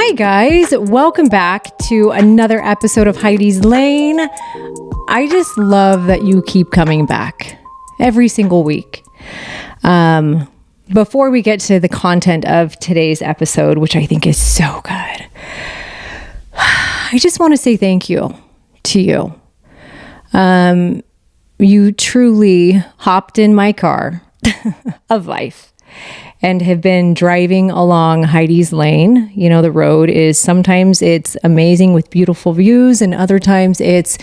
Hi guys, welcome back to another episode of Heidi's Lane. I just love that you keep coming back every single week. Before we get to the content of today's episode, which I think is so good, I just want to say thank you to you. You truly hopped in my car of life and have been driving along Heidi's Lane. You know, the road is, sometimes it's amazing with beautiful views, and other times it's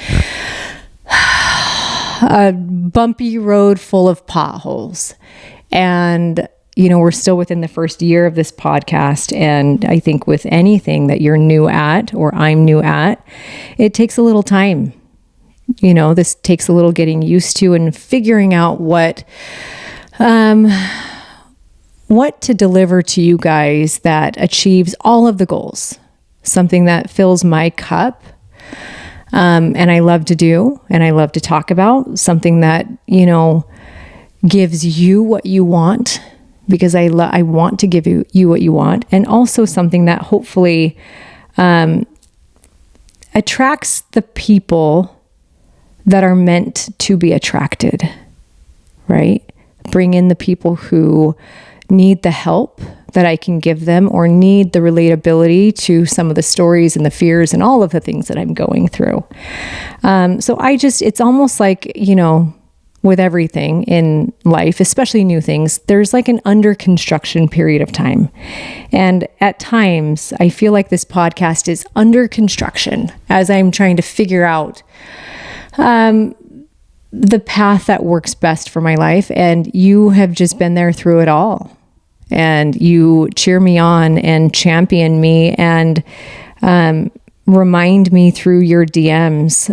a bumpy road full of potholes. And, you know, we're still within the first year of this podcast. And I think with anything that you're new at, or I'm new at, it takes a little time. You know, this takes a little getting used to and figuring out what to deliver to you guys that achieves all of the goals, something that fills my cup. And I love to do, and I love to talk about something that, you know, gives you what you want, because I want to give you what you want. And also something that hopefully, attracts the people that are meant to be attracted, right? Bring in the people who need the help that I can give them, or need the relatability to some of the stories and the fears and all of the things that I'm going through. So it's almost like, you know, with everything in life, especially new things, there's like an under construction period of time. And at times I feel like this podcast is under construction as I'm trying to figure out, the path that works best for my life. And you have just been there through it all. And you cheer me on and champion me and remind me through your DMs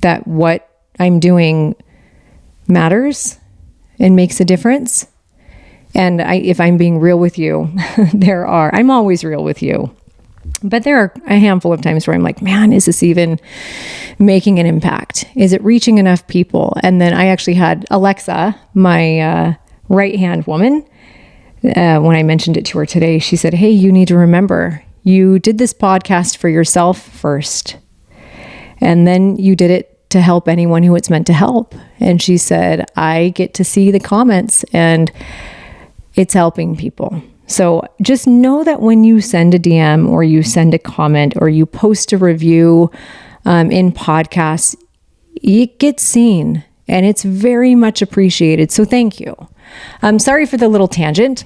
that what I'm doing matters and makes a difference. And if I'm being real with you, I'm always real with you. But there are a handful of times where I'm like, man, is this even making an impact? Is it reaching enough people? And then I actually had Alexa, my right-hand woman, when I mentioned it to her today, she said, hey, you need to remember, you did this podcast for yourself first. And then you did it to help anyone who it's meant to help. And she said, I get to see the comments and it's helping people. So just know that when you send a DM or you send a comment or you post a review in podcasts, it gets seen and it's very much appreciated. So thank you. I'm sorry for the little tangent.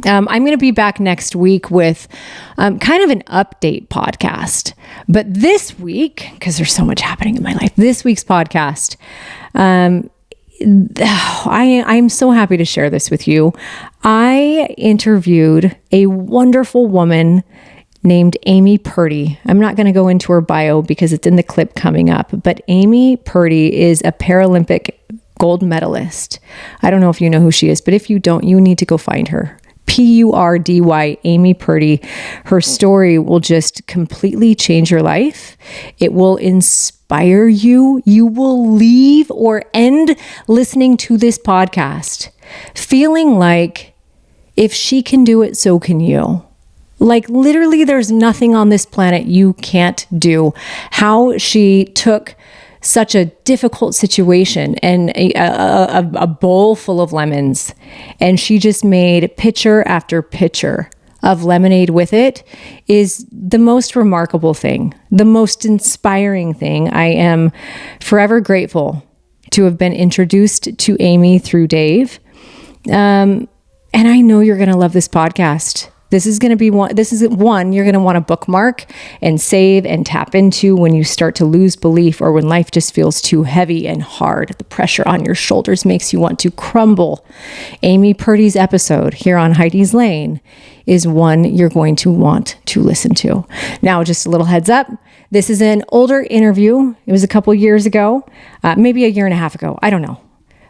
I'm going to be back next week with kind of an update podcast. But this week, because there's so much happening in my life, this week's podcast, I'm so happy to share this with you. I interviewed a wonderful woman named Amy Purdy. I'm not going to go into her bio because it's in the clip coming up, but Amy Purdy is a Paralympic gold medalist. I don't know if you know who she is, but if you don't, you need to go find her. Purdy, Amy Purdy. Her story will just completely change your life. It will inspire you. You will leave or end listening to this podcast feeling like if she can do it, so can you. Like literally there's nothing on this planet you can't do. How she took such a difficult situation and a bowl full of lemons, and she just made pitcher after pitcher of lemonade with it is the most remarkable thing, the most inspiring thing. I am forever grateful to have been introduced to Amy through Dave. And I know you're going to love this podcast. This is going to be one you're going to want to bookmark and save and tap into when you start to lose belief or when life just feels too heavy and hard. The pressure on your shoulders makes you want to crumble. Amy Purdy's episode here on Heidi's Lane is one you're going to want to listen to. Now, just a little heads up. This is an older interview. It was a couple years ago, maybe a year and a half ago. I don't know.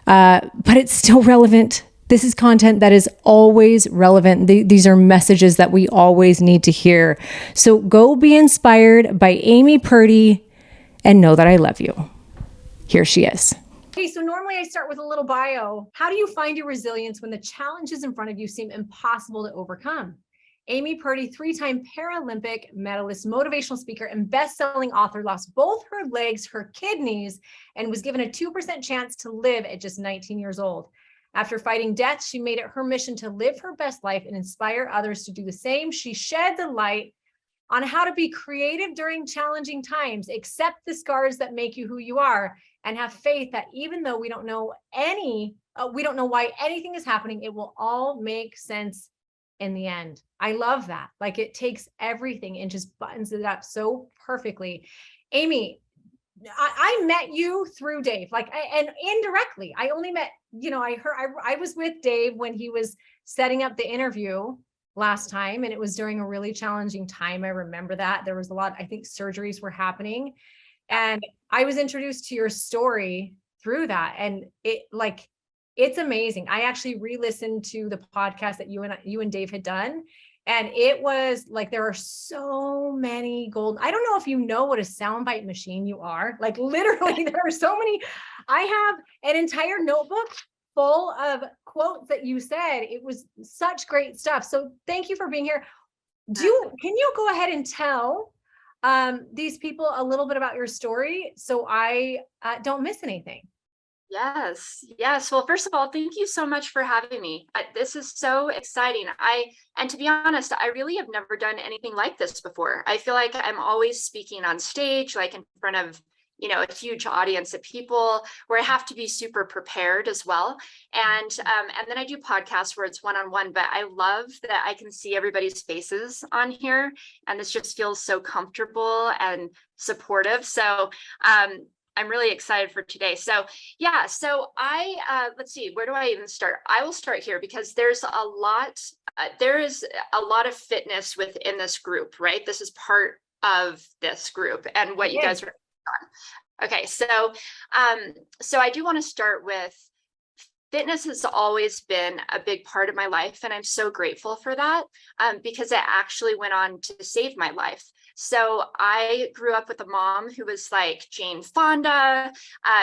But it's still relevant. This is content that is always relevant. These are messages that we always need to hear. So go be inspired by Amy Purdy and know that I love you. Here she is. Okay, so normally I start with a little bio. How do you find your resilience when the challenges in front of you seem impossible to overcome? Amy Purdy, three-time Paralympic medalist, motivational speaker, and best-selling author, lost both her legs, her kidneys, and was given a 2% chance to live at just 19 years old. After fighting death, she made it her mission to live her best life and inspire others to do the same. She shed the light on how to be creative during challenging times, accept the scars that make you who you are, and have faith that even though we don't know why anything is happening, it will all make sense in the end. I love that. Like, it takes everything and just buttons it up so perfectly. Amy, I met you through Dave, and indirectly, I only met, I was with Dave when he was setting up the interview last time, and it was during a really challenging time. I remember that there was a lot, I think surgeries were happening, and I was introduced to your story through that. And it's amazing. I actually re-listened to the podcast that you and Dave had done. And it was like, there are so many gold. I don't know if you know what a soundbite machine you are. Like, literally, there are so many. I have an entire notebook full of quotes that you said. It was such great stuff. So thank you for being here. Can you go ahead and tell these people a little bit about your story so I don't miss anything? Yes. Well, first of all, thank you so much for having me. This is so exciting. And to be honest, I really have never done anything like this before. I feel like I'm always speaking on stage, like in front of, a huge audience of people, where I have to be super prepared as well. And then I do podcasts where it's one-on-one, but I love that I can see everybody's faces on here. And this just feels so comfortable and supportive. So, I'm really excited for today. So let's see, where do I even start? I will start here because there is a lot of fitness within this group, right? This is part of this group and what you guys are on. Okay. So I do want to start with fitness has always been a big part of my life. And I'm so grateful for that because it actually went on to save my life. So I grew up with a mom who was like Jane Fonda.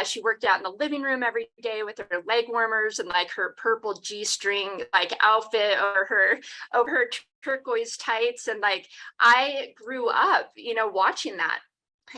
She worked out in the living room every day with her leg warmers and like her purple G-string like outfit over her turquoise tights. And like, I grew up, watching that.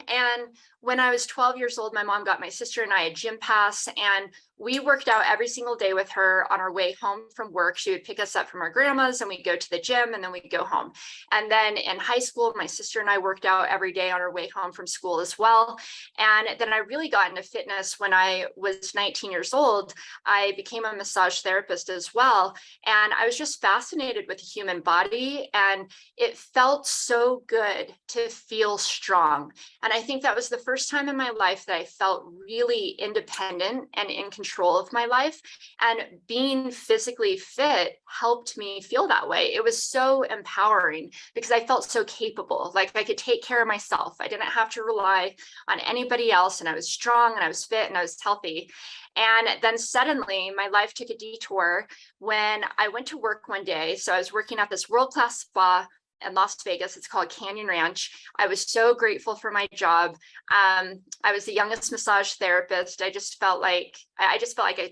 And when I was 12 years old, my mom got my sister and I a gym pass, and we worked out every single day with her on our way home from work. She would pick us up from our grandma's and we'd go to the gym and then we'd go home. And then in high school, my sister and I worked out every day on our way home from school as well. And then I really got into fitness when I was 19 years old. I became a massage therapist as well. And I was just fascinated with the human body, and it felt so good to feel strong. And I think that was the first time in my life that I felt really independent and in control of my life. And being physically fit helped me feel that way. It was so empowering because I felt so capable, like I could take care of myself. I didn't have to rely on anybody else, and I was strong and I was fit and I was healthy. And then suddenly my life took a detour when I went to work one day. So I was working at this world-class spa in Las Vegas. It's called Canyon Ranch. I was so grateful for my job. I was the youngest massage therapist. I just felt like I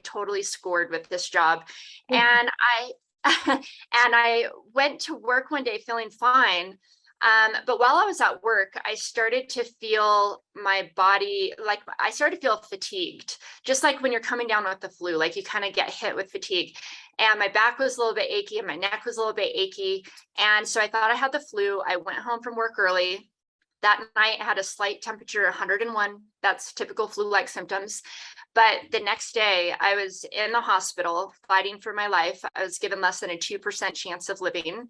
totally scored with this job. And I went to work one day feeling fine. But while I was at work, I started to feel my body, like I started to feel fatigued, just like when you're coming down with the flu, like you kind of get hit with fatigue. And my back was a little bit achy and my neck was a little bit achy. And so I thought I had the flu. I went home from work early. That night I had a slight temperature, 101. That's typical flu-like symptoms. But the next day I was in the hospital fighting for my life. I was given less than a 2% chance of living.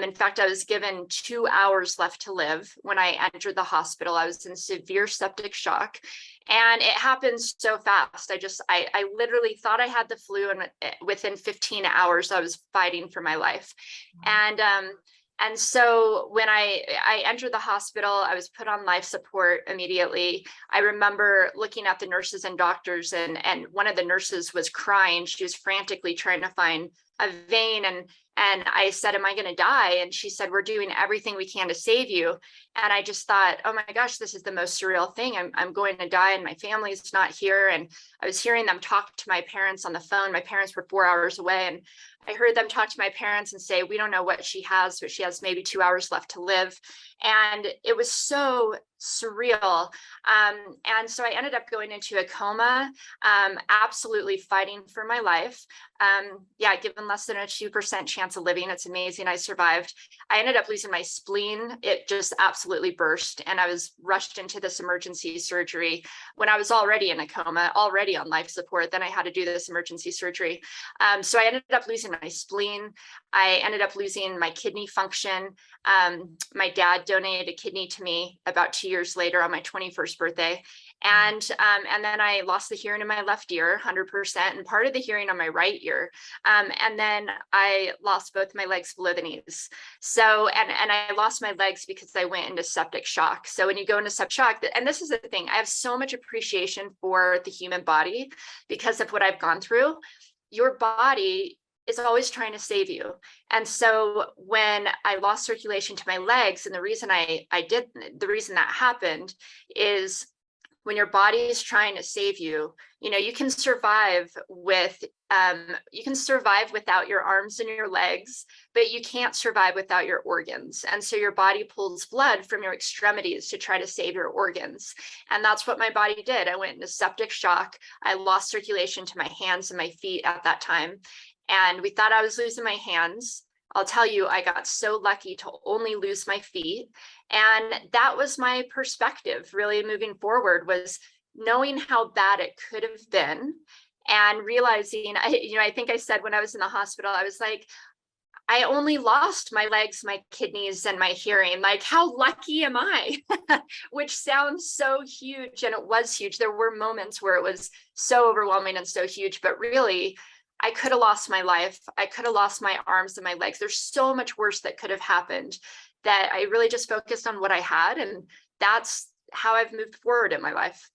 In fact, I was given 2 hours left to live when I entered the hospital. I was in severe septic shock. And it happened so fast. I literally thought I had the flu, and within 15 hours, I was fighting for my life. And so when I entered the hospital, I was put on life support immediately. I remember looking at the nurses and doctors, and one of the nurses was crying. She was frantically trying to find a vein. And I said, "Am I going to die?" And she said, "We're doing everything we can to save you." And I just thought, oh my gosh, this is the most surreal thing. I'm going to die and my family's not here. And I was hearing them talk to my parents on the phone. My parents were 4 hours away. And I heard them talk to my parents and say, we don't know what she has, but she has maybe 2 hours left to live. And it was so surreal. And so I ended up going into a coma, absolutely fighting for my life. Given less than a 2% chance of living, it's amazing I survived. I ended up losing my spleen. It just absolutely burst. And I was rushed into this emergency surgery when I was already in a coma, already on life support. Then I had to do this emergency surgery. So I ended up losing my spleen. I ended up losing my kidney function. My dad donated a kidney to me about 2 years later on my 21st birthday. And then I lost the hearing in my left ear, 100%, and part of the hearing on my right ear. And then I lost both my legs below the knees. So, and I lost my legs because I went into septic shock. So when you go into septic shock, and this is the thing, I have so much appreciation for the human body because of what I've gone through. Your body is always trying to save you. And so when I lost circulation to my legs, and the reason the reason that happened is when your body is trying to save you, you can survive without your arms and your legs, but you can't survive without your organs. And so your body pulls blood from your extremities to try to save your organs. And that's what my body did. I went into septic shock. I lost circulation to my hands and my feet at that time. And we thought I was losing my hands. I'll tell you, I got so lucky to only lose my feet. And that was my perspective really moving forward, was knowing how bad it could have been and realizing, I think I said when I was in the hospital, I was like, I only lost my legs, my kidneys, and my hearing. Like, how lucky am I? Which sounds so huge, and it was huge. There were moments where it was so overwhelming and so huge, but really, I could have lost my life. I could have lost my arms and my legs. There's so much worse that could have happened that I really just focused on what I had. And that's how I've moved forward in my life.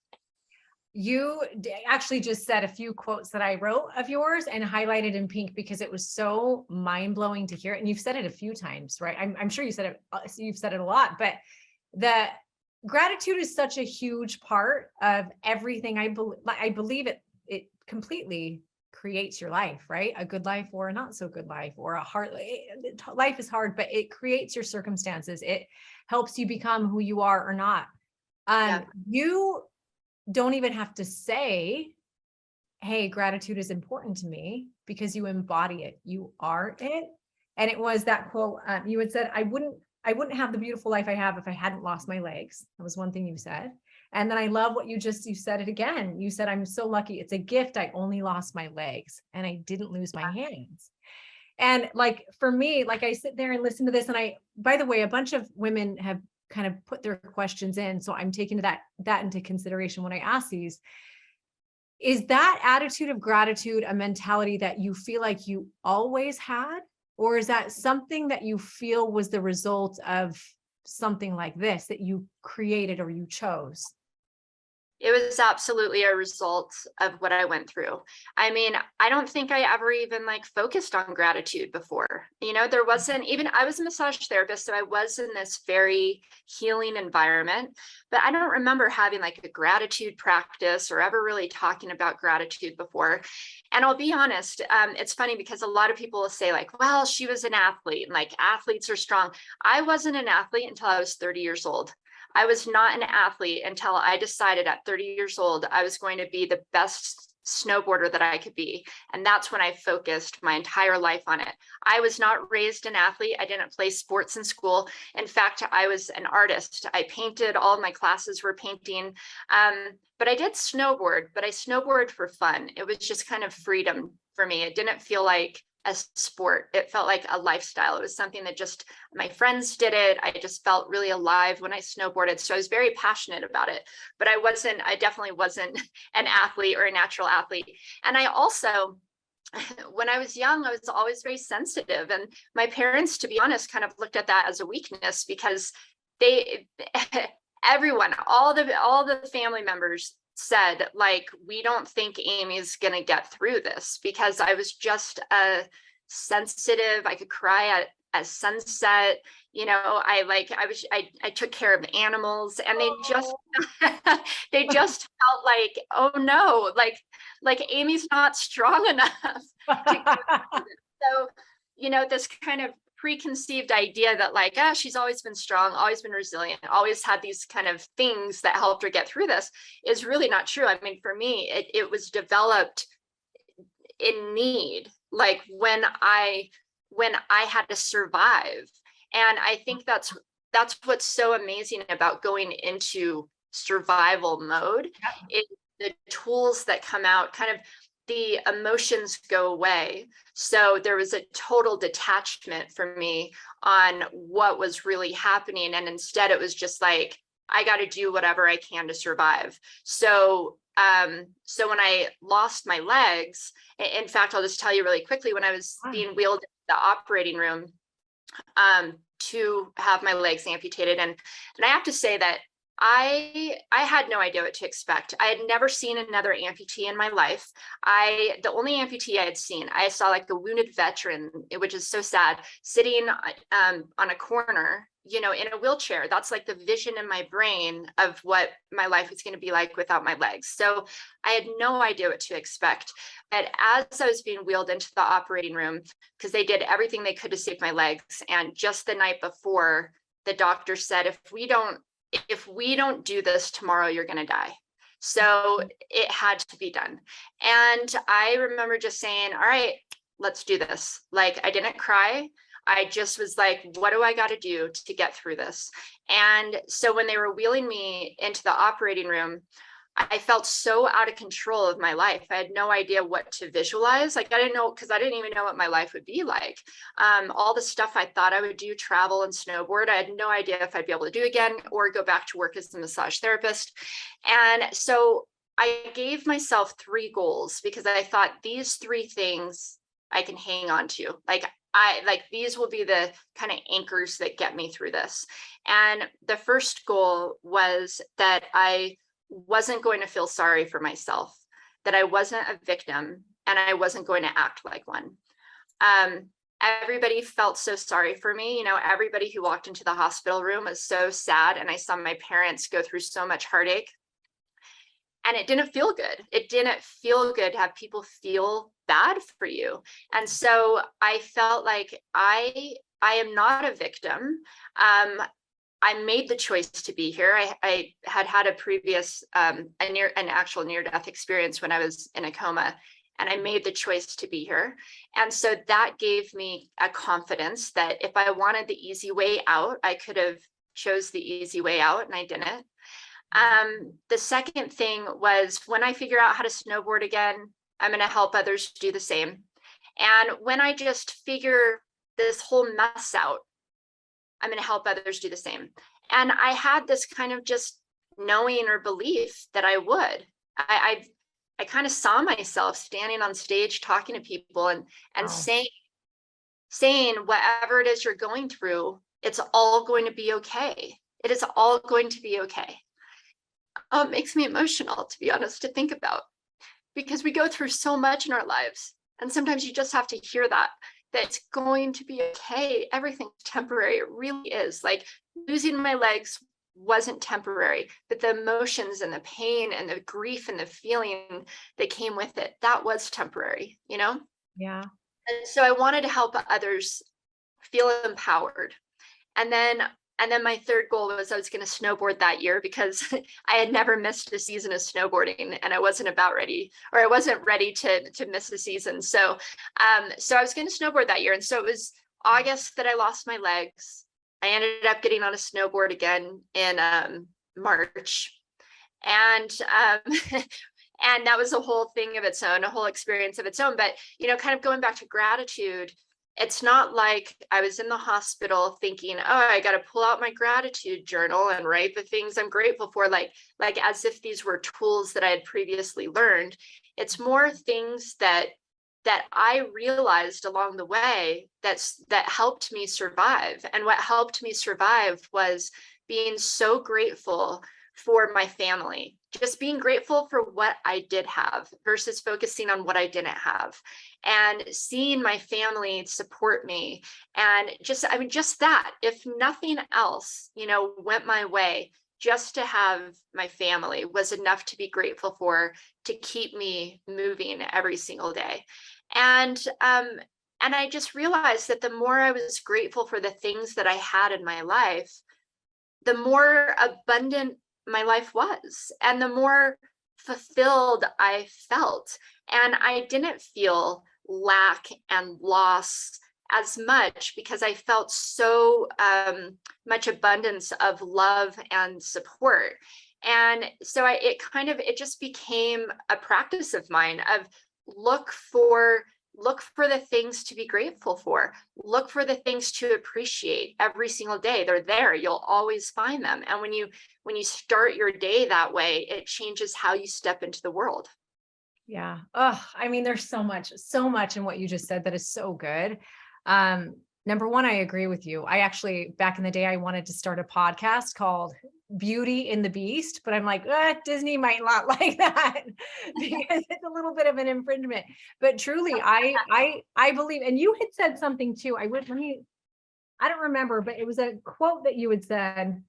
You actually just said a few quotes that I wrote of yours and highlighted in pink because it was so mind-blowing to hear. And you've said it a few times, right? I'm sure you've said it a lot, but the gratitude is such a huge part of everything. I believe it completely creates your life, right? A good life or a not so good life, or a hard life is hard, but it creates your circumstances. It helps you become who you are or not. You don't even have to say, hey, gratitude is important to me, because you embody it. You are it. And it was that quote you had said, I wouldn't have the beautiful life I have if I hadn't lost my legs. That was one thing you said. And then I love what you said it again. You said, I'm so lucky. It's a gift. I only lost my legs and I didn't lose my hands. And like, for me, like, I sit there and listen to this. And by the way, a bunch of women have kind of put their questions in. So I'm taking that into consideration when I ask these. Is that attitude of gratitude a mentality that you feel like you always had? Or is that something that you feel was the result of something like this that you created or you chose? It was absolutely a result of what I went through. I mean, I don't think I ever even focused on gratitude before. There wasn't even, I was a massage therapist, so I was in this very healing environment, but I don't remember having a gratitude practice or ever really talking about gratitude before. And I'll be honest, it's funny because a lot of people will say well, she was an athlete and athletes are strong. I wasn't an athlete until I was 30 years old. I was not an athlete until I decided at 30 years old, I was going to be the best snowboarder that I could be. And that's when I focused my entire life on it. I was not raised an athlete. I didn't play sports in school. In fact, I was an artist. I painted. All of my classes were painting. But I did snowboard, but I snowboarded for fun. It was just kind of freedom for me. It didn't feel like a sport. It felt like a lifestyle. It was something that just my friends did it. I just felt really alive when I snowboarded. So I was very passionate about it, but I definitely wasn't an athlete or a natural athlete. And I also, when I was young, I was always very sensitive. And my parents, to be honest, kind of looked at that as a weakness because everyone, all the family members said, we don't think Amy's going to get through this, because I was just sensitive. I could cry at sunset. I took care of animals, and they just felt oh no, Amy's not strong enough to so, this kind of preconceived idea that like, she's always been strong, always been resilient, always had these kind of things that helped her get through this is really not true. I mean, for me, it was developed in need, like when I had to survive. And I think that's what's so amazing about going into survival mode, is the tools that come out, kind of the emotions go away. So there was a total detachment for me on what was really happening. And instead it was just like, I got to do whatever I can to survive. So when I lost my legs, in fact, I'll just tell you really quickly, when I was being wheeled into the operating room to have my legs amputated, and I have to say that I had no idea what to expect. I had never seen another amputee in my life. The only amputee I had seen, I saw like a wounded veteran, which is so sad, sitting on a corner, in a wheelchair. That's like the vision in my brain of what my life was going to be like without my legs. So I had no idea what to expect. But as I was being wheeled into the operating room, because they did everything they could to save my legs, and just the night before, the doctor said, if we don't do this tomorrow, you're going to die. So it had to be done. And I remember just saying, all right, let's do this. Like, I didn't cry. I just was like, what do I got to do to get through this? And so when they were wheeling me into the operating room, I felt so out of control of my life. I had no idea what to visualize. Like, I didn't know, because I didn't even know what my life would be like. All the stuff I thought I would do, travel and snowboard, I had no idea if I'd be able to do again or go back to work as a massage therapist. And so I gave myself 3 goals, because I thought these 3 things I can hang on to. These will be the kind of anchors that get me through this. And the first goal was that I wasn't going to feel sorry for myself, that I wasn't a victim, and I wasn't going to act like one. Everybody felt so sorry for me. Everybody who walked into the hospital room was so sad. And I saw my parents go through so much heartache. And it didn't feel good. It didn't feel good to have people feel bad for you. And so I felt like I am not a victim. I made the choice to be here. I had a previous, an actual near-death experience when I was in a coma, and I made the choice to be here. And so that gave me a confidence that if I wanted the easy way out, I could have chose the easy way out, and I didn't. The second thing was, when I figure out how to snowboard again, I'm going to help others do the same. And when I just figure this whole mess out, I'm going to help others do the same. And I had this kind of just knowing or belief that I would. I kind of saw myself standing on stage talking to people and saying whatever it is you're going through, it's all going to be okay. It is all going to be okay. It makes me emotional, to be honest, to think about, because we go through so much in our lives. And sometimes you just have to hear that it's going to be okay. Everything's temporary. It really is. Like, losing my legs wasn't temporary, but the emotions and the pain and the grief and the feeling that came with it, that was temporary, Yeah. And so I wanted to help others feel empowered. And then my third goal was I was going to snowboard that year, because I had never missed a season of snowboarding, and I wasn't ready to miss a season. So I was going to snowboard that year. And so it was August that I lost my legs. I ended up getting on a snowboard again in March. And and that was a whole thing of its own, a whole experience of its own. But, kind of going back to gratitude, it's not like I was in the hospital thinking, oh, I got to pull out my gratitude journal and write the things I'm grateful for, like as if these were tools that I had previously learned. It's more things that I realized along the way that helped me survive. And what helped me survive was being so grateful for my family, just being grateful for what I did have versus focusing on what I didn't have, and seeing my family support me. And just that, if nothing else, went my way, just to have my family was enough to be grateful for, to keep me moving every single day. And And I just realized that the more I was grateful for the things that I had in my life, the more abundant my life was, and the more fulfilled I felt. And I didn't feel lack and loss as much because I felt so much abundance of love and support. And so it just became a practice of mine of look for the things to be grateful for. Look for the things to appreciate every single day. They're there. You'll always find them. And when you start your day that way, it changes how you step into the world. Yeah. Oh, I mean, there's so much in what you just said that is so good. Number one, I agree with you. I actually, back in the day, I wanted to start a podcast called Beauty and the Beast, but I'm like, Disney might not like that because it's a little bit of an infringement. But truly, I believe, and you had said something too. I don't remember, but it was a quote that you had said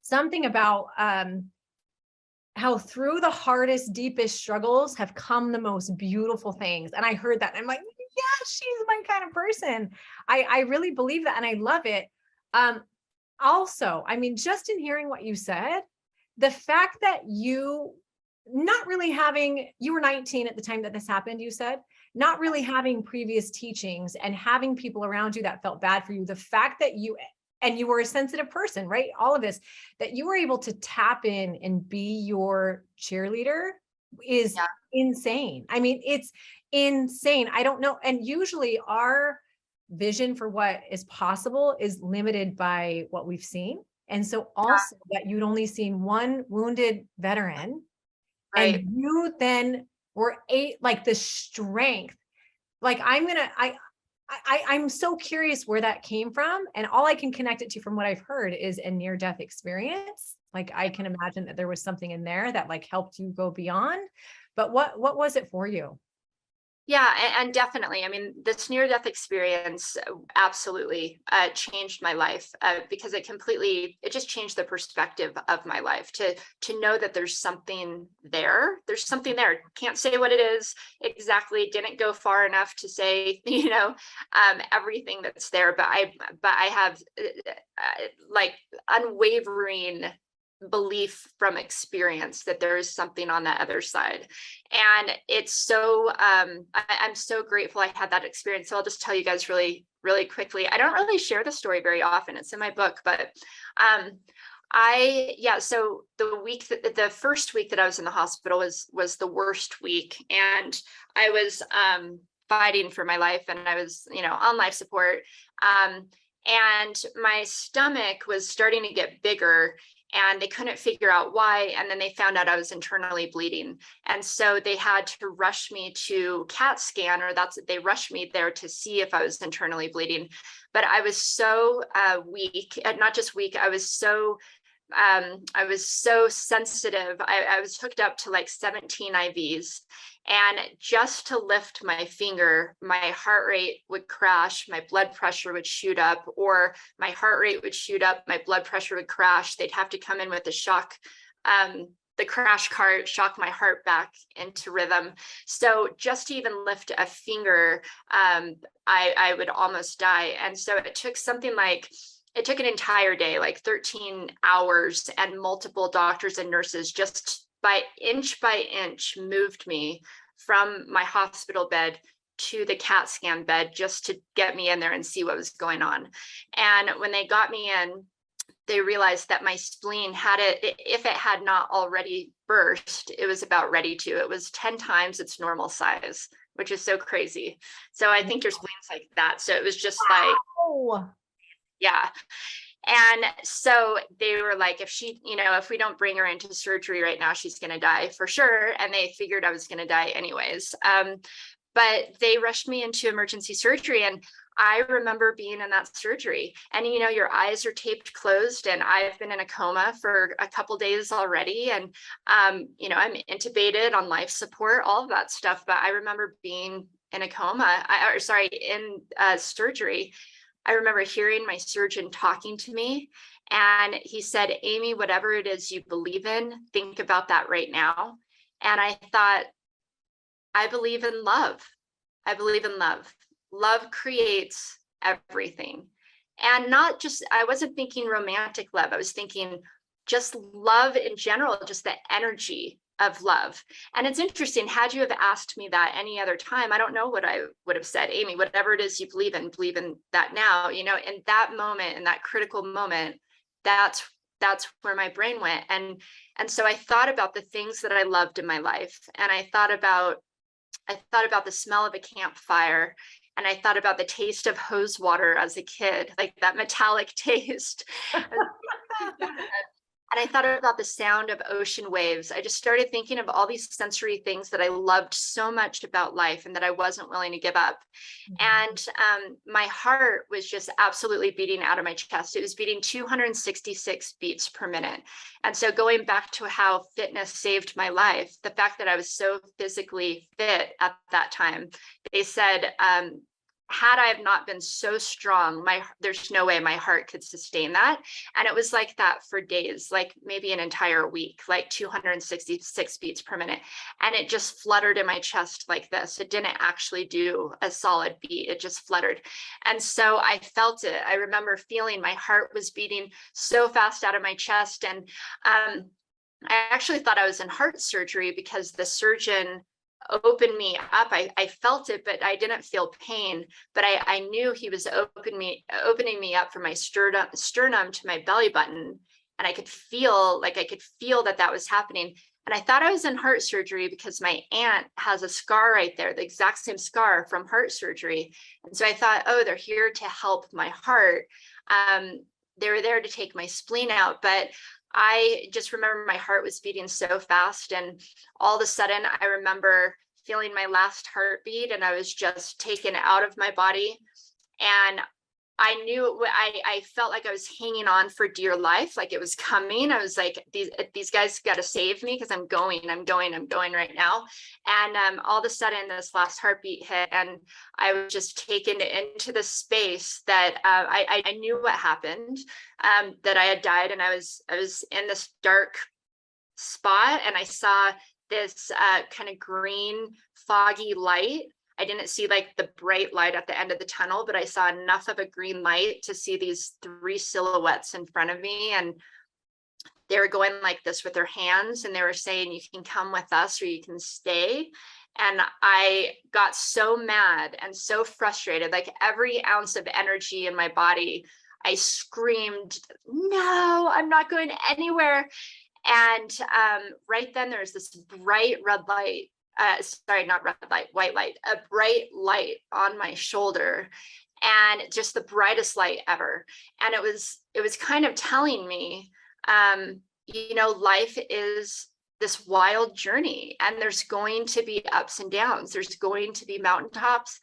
something about how through the hardest, deepest struggles have come the most beautiful things. And I heard that and I'm like, yeah, she's my kind of person. I really believe that. And I love it. Also, I mean, just in hearing what you said, the fact that you were 19 at the time that this happened, you said, not really having previous teachings and having people around you that felt bad for you. The fact that you were a sensitive person, right? All of this, that you were able to tap in and be your cheerleader is insane. I mean, it's insane. I don't know. And usually our vision for what is possible is limited by what we've seen. And so also that you'd only seen one wounded veteran, Right. and you then were like the strength. Like I'm so curious where that came from. And all I can connect it to from what I've heard is a near-death experience. Like I can imagine that there was something in there that like helped you go beyond. But what was it for you? Yeah, and definitely. I mean, this near-death experience absolutely changed my life because it just changed the perspective of my life to know that there's something there. There's something there. Can't say what it is exactly. Didn't go far enough to say, everything that's there. But I have like unwavering belief from experience that there is something on that other side. And it's so I'm so grateful I had that experience. So I'll just tell you guys really, really quickly. I don't really share the story very often. It's in my book, but so the first week that I was in the hospital was the worst week. And I was fighting for my life, and I was, on life support. And my stomach was starting to get bigger, and they couldn't figure out why. And then they found out I was internally bleeding. And so they had to rush me to CAT scan, they rushed me there to see if I was internally bleeding. But I was so weak, not just weak, I was so sensitive. I was hooked up to like 17 IVs, and just to lift my finger, my heart rate would crash, my blood pressure would shoot up, or my heart rate would shoot up, my blood pressure would crash. They'd have to come in with a shock, the crash cart, shock my heart back into rhythm. So just to even lift a finger, I would almost die. And so it took an entire day, like 13 hours, and multiple doctors and nurses just by inch moved me from my hospital bed to the CAT scan bed just to get me in there and see what was going on. And when they got me in, they realized that my spleen if it had not already burst, it was about ready to. It was 10 times its normal size, which is so crazy. So I think your spleen's like that. So it was just like, yeah. And so they were like, if we don't bring her into surgery right now, she's going to die for sure. And they figured I was going to die anyways. But they rushed me into emergency surgery. And I remember being in that surgery, and, your eyes are taped closed, and I've been in a coma for a couple days already. And, I'm intubated on life support, all of that stuff. But I remember being in a coma, in surgery. I remember hearing my surgeon talking to me, and he said, Amy, whatever it is you believe in, think about that right now. And I thought, I believe in love. I believe in love. love creates everything. And not just, I wasn't thinking romantic love. I was thinking just love in general, just the energy of love. And it's interesting, had you have asked me that any other time, I don't know what I would have said. Amy, whatever it is you believe in that now. In that moment, in that critical moment, that's where my brain went. And so I thought about the things that I loved in my life. And I thought about the smell of a campfire. And I thought about the taste of hose water as a kid, like that metallic taste. And I thought about the sound of ocean waves. I just started thinking of all these sensory things that I loved so much about life and that I wasn't willing to give up. And my heart was just absolutely beating out of my chest. It was beating 266 beats per minute. And so going back to how fitness saved my life, the fact that I was so physically fit at that time, they said, had I have not been so strong, there's no way my heart could sustain that. And it was like that for days, like maybe an entire week, like 266 beats per minute. And it just fluttered in my chest like this. It didn't actually do a solid beat. It just fluttered. And so I felt it. I remember feeling my heart was beating so fast out of my chest. And I actually thought I was in heart surgery because the surgeon opened me up. I felt it, but I didn't feel pain. But I knew he was opening me up from my sternum to my belly button, and I could feel that was happening. And I thought I was in heart surgery because my aunt has a scar right there, the exact same scar from heart surgery. And so I thought, oh, they're here to help my heart. They were there to take my spleen out, but I just remember my heart was beating so fast, and all of a sudden I remember feeling my last heartbeat, and I was just taken out of my body. And I knew I felt like I was hanging on for dear life, like it was coming. I was like, these guys got to save me because I'm going right now. And all of a sudden, this last heartbeat hit, and I was just taken into the space that I knew what happened, that I had died, and I was in this dark spot, and I saw this kind of green foggy light. I didn't see like the bright light at the end of the tunnel, but I saw enough of a green light to see these 3 silhouettes in front of me. And they were going like this with their hands, and they were saying, you can come with us or you can stay. And I got so mad and so frustrated, like every ounce of energy in my body, I screamed, no, I'm not going anywhere. And right then there's this bright red light. Not red light, white light, a bright light on my shoulder, and just the brightest light ever. And it was kind of telling me, life is this wild journey, and there's going to be ups and downs. There's going to be mountaintops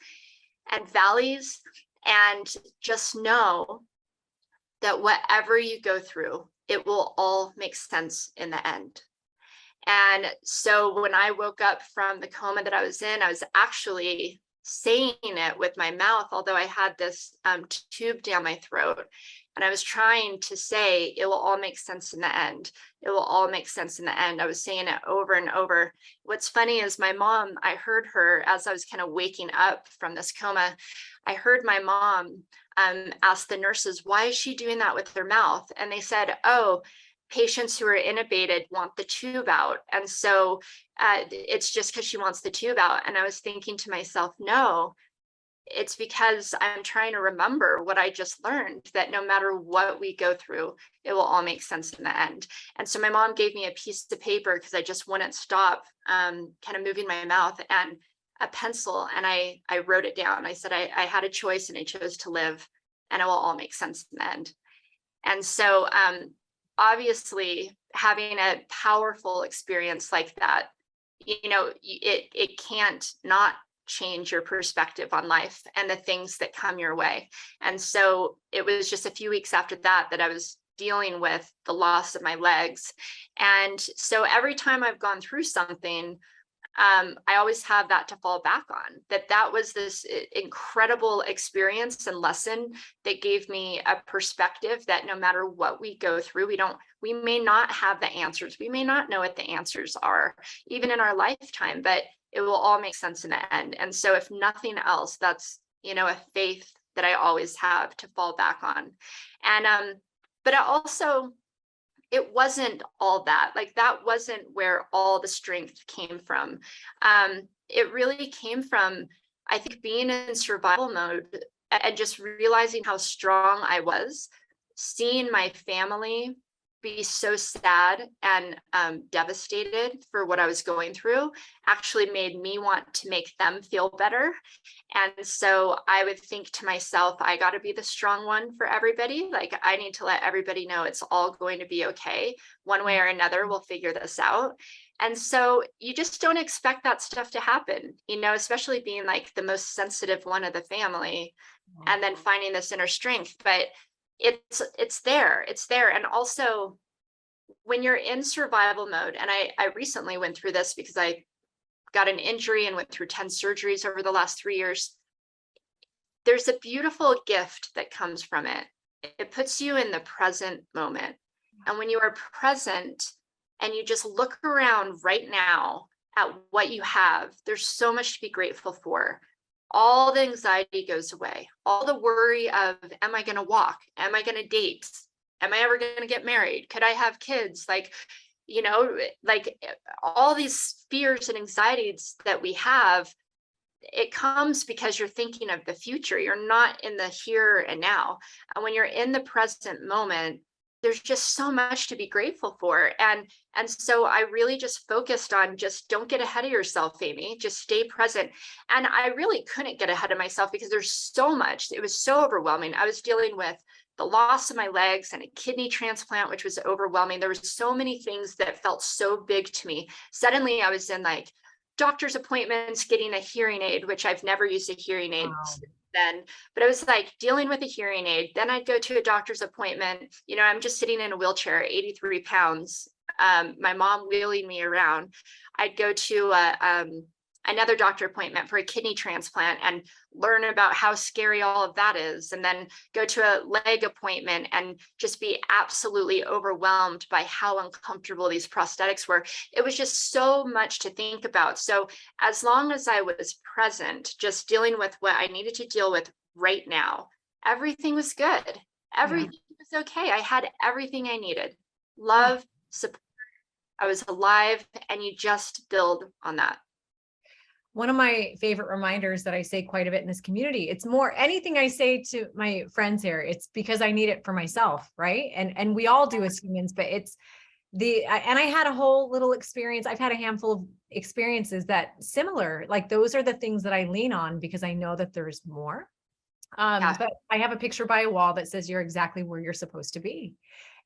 and valleys, and just know that whatever you go through, it will all make sense in the end. And so when I woke up from the coma that I was in, I was actually saying it with my mouth, although I had this tube down my throat. And I was trying to say, it will all make sense in the end. It will all make sense in the end. I was saying it over and over. What's funny is my mom, I heard her as I was kind of waking up from this coma. I heard my mom ask the nurses, why is she doing that with her mouth? And they said, oh, patients who are intubated want the tube out. And so it's just because she wants the tube out. And I was thinking to myself, no, it's because I'm trying to remember what I just learned, that no matter what we go through, it will all make sense in the end. And so my mom gave me a piece of paper because I just wouldn't stop kind of moving my mouth, and a pencil. And I wrote it down. I said, I had a choice and I chose to live, and it will all make sense in the end. And so obviously having a powerful experience like that, it can't not change your perspective on life and the things that come your way. And so it was just a few weeks after that I was dealing with the loss of my legs. And so every time I've gone through something, I always have that to fall back on, that was this incredible experience and lesson that gave me a perspective that no matter what we go through, we may not have the answers. We may not know what the answers are, even in our lifetime, but it will all make sense in the end. And so if nothing else, that's a faith that I always have to fall back on. And, but it wasn't all that. Like, that wasn't where all the strength came from. It really came from, I think, being in survival mode and just realizing how strong I was, seeing my family be so sad and devastated for what I was going through actually made me want to make them feel better. And so I would think to myself, I got to be the strong one for everybody. Like, I need to let everybody know it's all going to be okay. One way or another, we'll figure this out. And so you just don't expect that stuff to happen, especially being like the most sensitive one of the family, and then finding this inner strength. But it's there. And also, when you're in survival mode, and I recently went through this because I got an injury and went through 10 surgeries over the last 3 years, there's a beautiful gift that comes from it. It puts you in the present moment. And when you are present and you just look around right now at what you have, there's so much to be grateful for. All the anxiety goes away. All the worry of, am I going to walk? Am I going to date? Am I ever going to get married? Could I have kids? Like all these fears and anxieties that we have, it comes because you're thinking of the future. You're not in the here and now. And when you're in the present moment, there's just so much to be grateful for. And so I really just focused on, just don't get ahead of yourself, Amy, just stay present. And I really couldn't get ahead of myself because there's so much. It was so overwhelming. I was dealing with the loss of my legs and a kidney transplant, which was overwhelming. There was so many things that felt so big to me. Suddenly I was in like doctor's appointments, getting a hearing aid, which I've never used a hearing aid then, but it was like dealing with a hearing aid. Then I'd go to a doctor's appointment. I'm just sitting in a wheelchair, 83 pounds. My mom wheeling me around. I'd go to another doctor appointment for a kidney transplant and learn about how scary all of that is. And then go to a leg appointment and just be absolutely overwhelmed by how uncomfortable these prosthetics were. It was just so much to think about. So as long as I was present, just dealing with what I needed to deal with right now, everything was good. Everything was okay. I had everything I needed. Love, support. I was alive, and you just build on that. One of my favorite reminders that I say quite a bit in this community, it's more anything I say to my friends here, it's because I need it for myself, right? And we all do as humans, but it's and I had a whole little experience. I've had a handful of experiences that similar, like those are the things that I lean on because I know that there's more. But I have a picture by a wall that says you're exactly where you're supposed to be.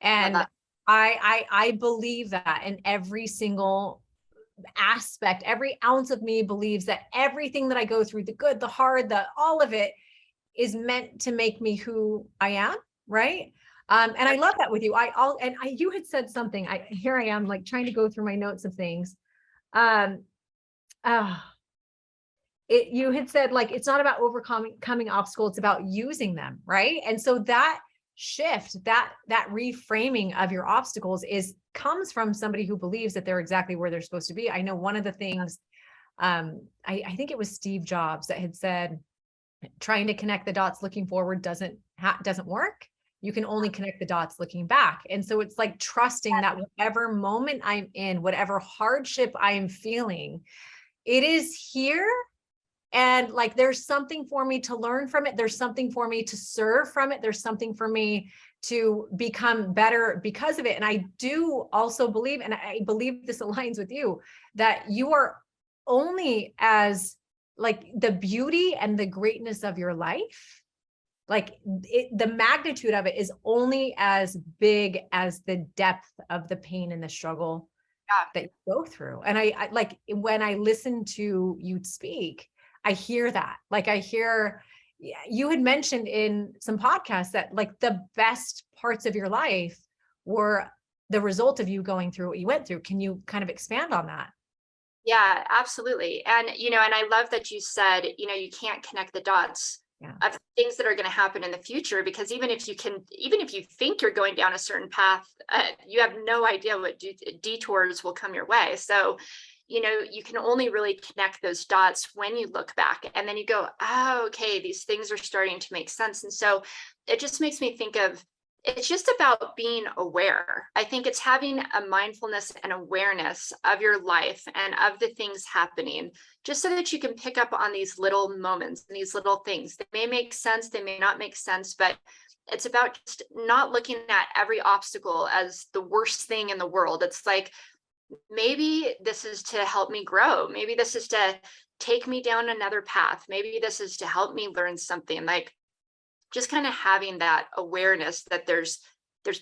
And I believe that in every single aspect. Every ounce of me believes that everything that I go through, the good, the hard, all of it is meant to make me who I am, right? And I love that with you. You had said something. Here I am, like trying to go through my notes of things. You had said, like, it's not about overcoming obstacles, it's about using them, right? And so that shift, that reframing of your obstacles comes from somebody who believes that they're exactly where they're supposed to be. I know one of the things, I think it was Steve Jobs that had said, trying to connect the dots looking forward doesn't work. You can only connect the dots looking back. And so it's like trusting that whatever moment I'm in, whatever hardship I am feeling, it is here. And like, there's something for me to learn from it. There's something for me to serve from it. There's something for me to become better because of it. And I do also believe, and I believe this aligns with you, that you are only as like the beauty and the greatness of your life, like the magnitude of it is only as big as the depth of the pain and the struggle that you go through. And I like when I listen to you speak, I hear that. Like I hear, you had mentioned in some podcasts that like the best parts of your life were the result of you going through what you went through. Can you kind of expand on that? Yeah, absolutely. And, and I love that you said, you can't connect the dots of things that are going to happen in the future, because even if you think you're going down a certain path, you have no idea what detours will come your way. So, you can only really connect those dots when you look back, and then you go, oh, okay, these things are starting to make sense. And so it just makes me think of, it's just about being aware. I think it's having a mindfulness and awareness of your life and of the things happening, just so that you can pick up on these little moments and these little things. They may make sense, they may not make sense, but it's about just not looking at every obstacle as the worst thing in the world. It's like, maybe this is to help me grow. Maybe this is to take me down another path. Maybe this is to help me learn something. Like, just kind of having that awareness that there's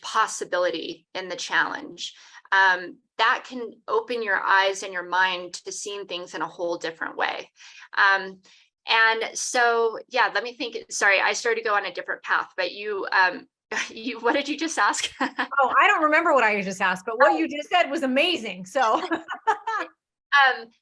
possibility in the challenge, that can open your eyes and your mind to seeing things in a whole different way. And so, yeah, let me think. Sorry, I started to go on a different path, but what did you just ask? Oh, I don't remember what I just asked, but what you just said was amazing. So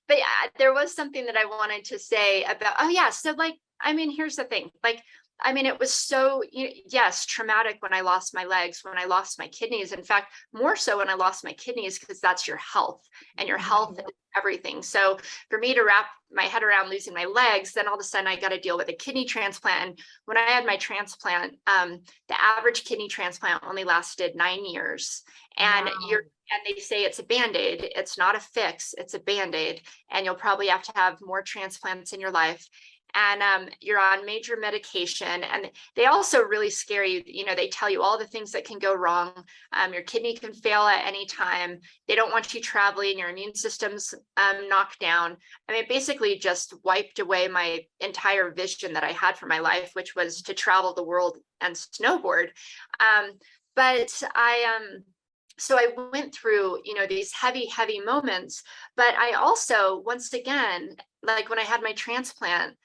but yeah, there was something that I wanted to say about, oh yeah, so like, I mean, here's the thing, like, I mean, it was so, yes, traumatic when I lost my legs, when I lost my kidneys. In fact, more so when I lost my kidneys, because that's your health, and your health is everything. So for me to wrap my head around losing my legs, then all of a sudden I got to deal with a kidney transplant. And when I had my transplant, the average kidney transplant only lasted 9 years. And and they say it's a Band-Aid. It's not a fix, it's a Band-Aid. And you'll probably have to have more transplants in your life. And you're on major medication, and they also really scare you. They tell you all the things that can go wrong. Your kidney can fail at any time. They don't want you traveling. Your immune system's knocked down. I mean, basically just wiped away my entire vision that I had for my life, which was to travel the world and snowboard. So I went through, these heavy moments, but I also, once again, like when I had my transplant,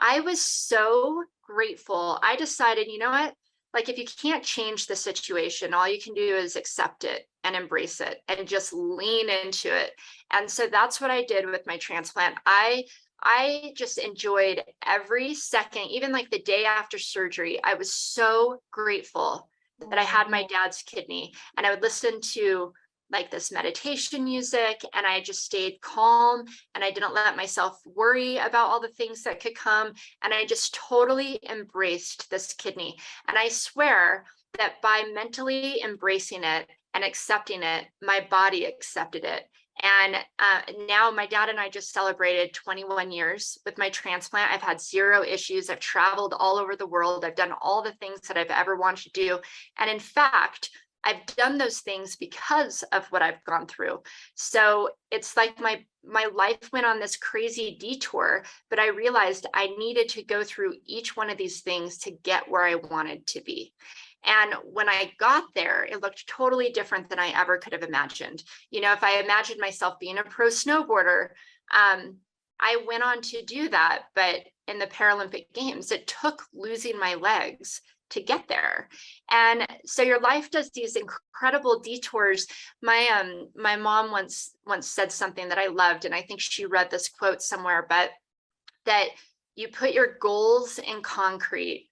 I was so grateful. I decided, you know what? Like, if you can't change the situation, all you can do is accept it and embrace it and just lean into it. And so that's what I did with my transplant. I just enjoyed every second, even like the day after surgery. I was so grateful that I had my dad's kidney, and I would listen to like this meditation music, and I just stayed calm, and I didn't let myself worry about all the things that could come. And I just totally embraced this kidney. And I swear that by mentally embracing it and accepting it, my body accepted it. And now my dad and I just celebrated 21 years with my transplant. I've had 0 issues. I've traveled all over the world. I've done all the things that I've ever wanted to do. And in fact, I've done those things because of what I've gone through. So it's like my life went on this crazy detour, but I realized I needed to go through each one of these things to get where I wanted to be. And when I got there, it looked totally different than I ever could have imagined. If I imagined myself being a pro snowboarder, I went on to do that. But in the Paralympic Games, it took losing my legs to get there. And so your life does these incredible detours. My mom once said something that I loved, and I think she read this quote somewhere, but that you put your goals in concrete,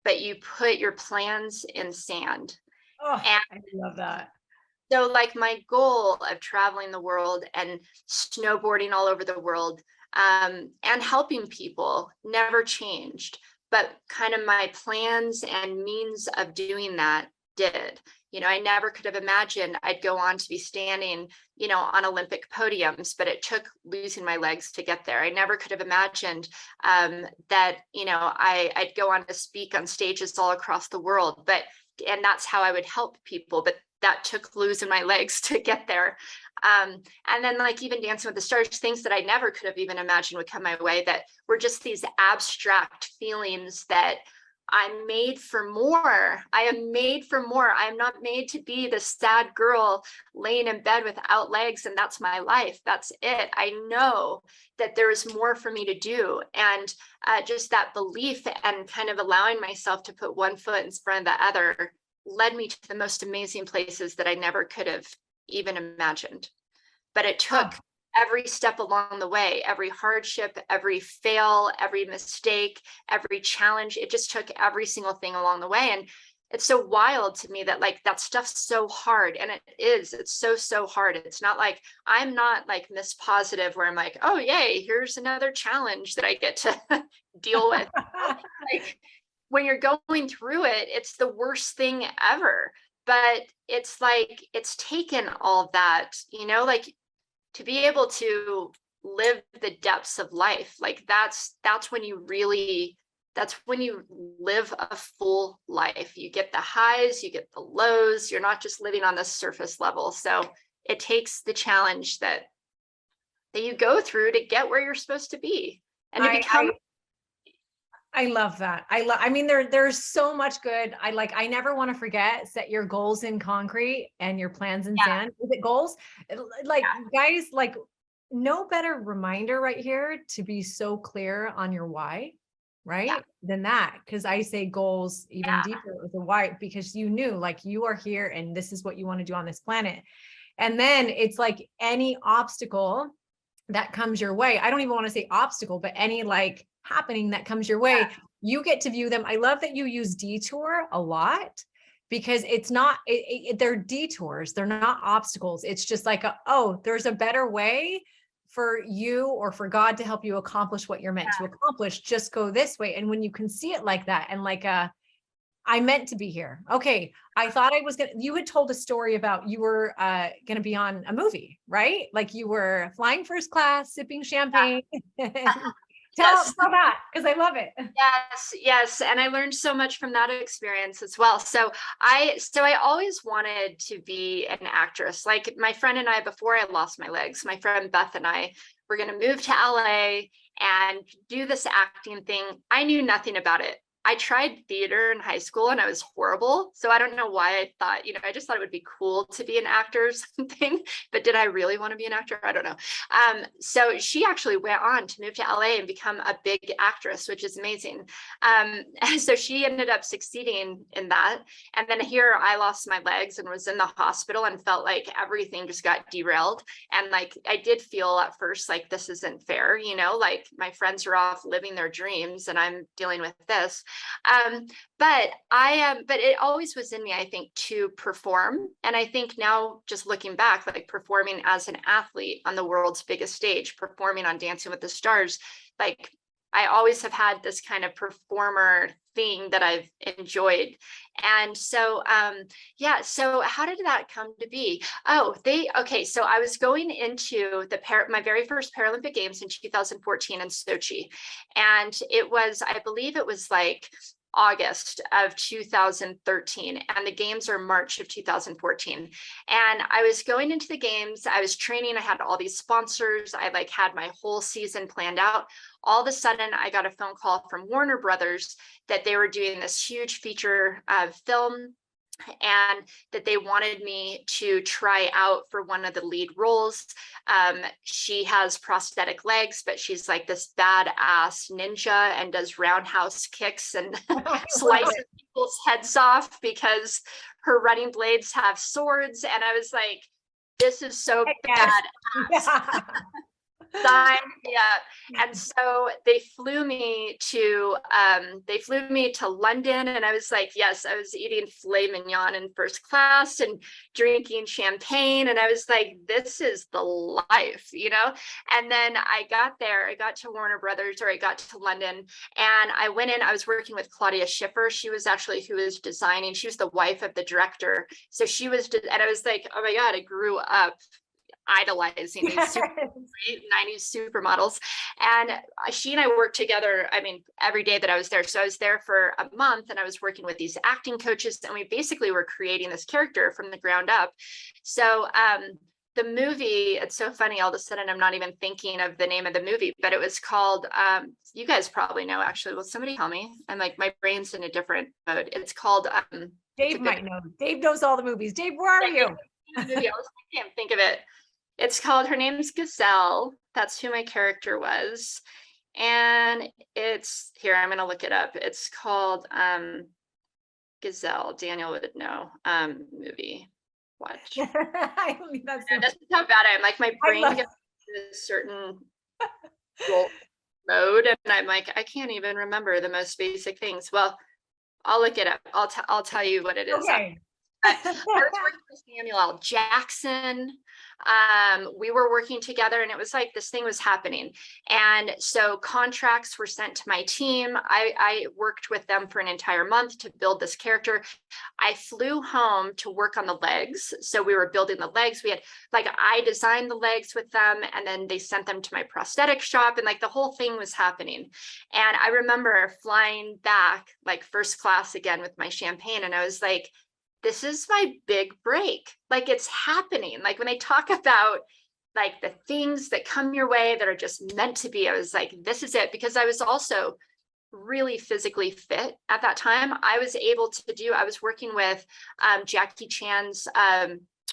but you put your plans in sand. Oh, and I love that. So like my goal of traveling the world and snowboarding all over the world, and helping people never changed. But kind of my plans and means of doing that did. I never could have imagined I'd go on to be standing, on Olympic podiums, but it took losing my legs to get there. I never could have imagined that, I'd go on to speak on stages all across the world, and that's how I would help people. But that took losing my legs to get there. And then like even Dancing with the Stars, things that I never could have even imagined would come my way, that were just these abstract feelings that I'm made for more. I am made for more. I am not made to be the sad girl laying in bed without legs, and that's my life. That's it. I know that there is more for me to do. And just that belief and kind of allowing myself to put one foot in front of the other led me to the most amazing places that I never could have even imagined. But it took every step along the way, every hardship, every fail, every mistake, every challenge. It just took every single thing along the way. it's so wild to me that like that stuff's so hard. And it's so hard. It's not like, I'm not like Miss Positive where I'm like, oh yay, here's another challenge that I get to deal with. Like when you're going through it, it's the worst thing ever. But it's like, it's taken all that, like to be able to live the depths of life. Like that's when you really, that's when you live a full life. You get the highs, you get the lows. You're not just living on the surface level. So it takes the challenge that you go through to get where you're supposed to be and to become. I love that. I mean, there's so much good. I never want to forget, set your goals in concrete and your plans in sand. Is it goals? Like guys, like no better reminder right here to be so clear on your why, right? Than that. Cause I say goals even deeper with the why, because you knew like you are here and this is what you want to do on this planet. And then it's like any obstacle that comes your way. I don't even want to say obstacle, but any like happening that comes your way, you get to view them. I love that you use detour a lot because it's not, they're detours. They're not obstacles. It's just like, there's a better way for you or for God to help you accomplish what you're meant to accomplish. Just go this way. And when you can see it like that, and like, I meant to be here. Okay. I thought I was you had told a story about you were going to be on a movie, right? Like you were flying first class, sipping champagne. Tell that, because I love it. Yes. And I learned so much from that experience as well. So I always wanted to be an actress. Like my friend and I, before I lost my legs, my friend Beth and I were going to move to LA and do this acting thing. I knew nothing about it. I tried theater in high school and I was horrible. So I don't know why I thought, I just thought it would be cool to be an actor or something, but did I really want to be an actor? I don't know. So she actually went on to move to LA and become a big actress, which is amazing. So she ended up succeeding in that. And then here I lost my legs and was in the hospital and felt like everything just got derailed. And like, I did feel at first, like, this isn't fair, like my friends are off living their dreams and I'm dealing with this. But it always was in me, I think, to perform. And I think now just looking back, like performing as an athlete on the world's biggest stage, performing on Dancing with the Stars, like I always have had this kind of performer thing that I've enjoyed. And so, so how did that come to be? So I was going into my very first Paralympic Games in 2014 in Sochi. And I believe it was like August of 2013, and the games are March of 2014. And I was going into the games, I was training, I had all these sponsors, I like had my whole season planned out. All of a sudden I got a phone call from Warner Brothers that they were doing this huge feature film and that they wanted me to try out for one of the lead roles. She has prosthetic legs, but she's like this badass ninja and does roundhouse kicks and slices people's heads off because her running blades have swords. And I was like, this is so badass. Sign me up. And so they flew me to London, and I was like, yes, I was eating filet mignon in first class and drinking champagne, and I was like, this is the life, And then I got to Warner Brothers, or I got to London, and I went in. I was working with Claudia Schiffer. She was actually who was designing. She was the wife of the director. So she was, and I was like, oh my God, I grew up idolizing these 90s supermodels. And she and I worked together, every day that I was there. So I was there for a month and I was working with these acting coaches, and we basically were creating this character from the ground up. So the movie, it's so funny, all of a sudden I'm not even thinking of the name of the movie, but it was called, you guys probably know actually, will somebody tell me? I'm like, my brain's in a different mode. It's called Dave might know. Dave knows all the movies. Dave, where are you? I can't think of it. It's called, her name's Gazelle. That's who my character was. And it's here, I'm going to look it up. It's called Gazelle. Daniel would know. Movie. Watch. This is how bad I am. Like my brain gets in a certain mode, and I'm like, I can't even remember the most basic things. Well, I'll look it up. I'll tell you what it is. Okay. I was working with Samuel L. Jackson. We were working together, and it was like this thing was happening. And so contracts were sent to my team. I worked with them for an entire month to build this character. I flew home to work on the legs. So we were building the legs. We had I designed the legs with them, and then they sent them to my prosthetic shop, and like the whole thing was happening. And I remember flying back like first class again with my champagne, and I was like, this is my big break. Like, it's happening. Like, when they talk about like the things that come your way that are just meant to be, I was like, this is it. Because I was also really physically fit at that time. I was working with Jackie Chan's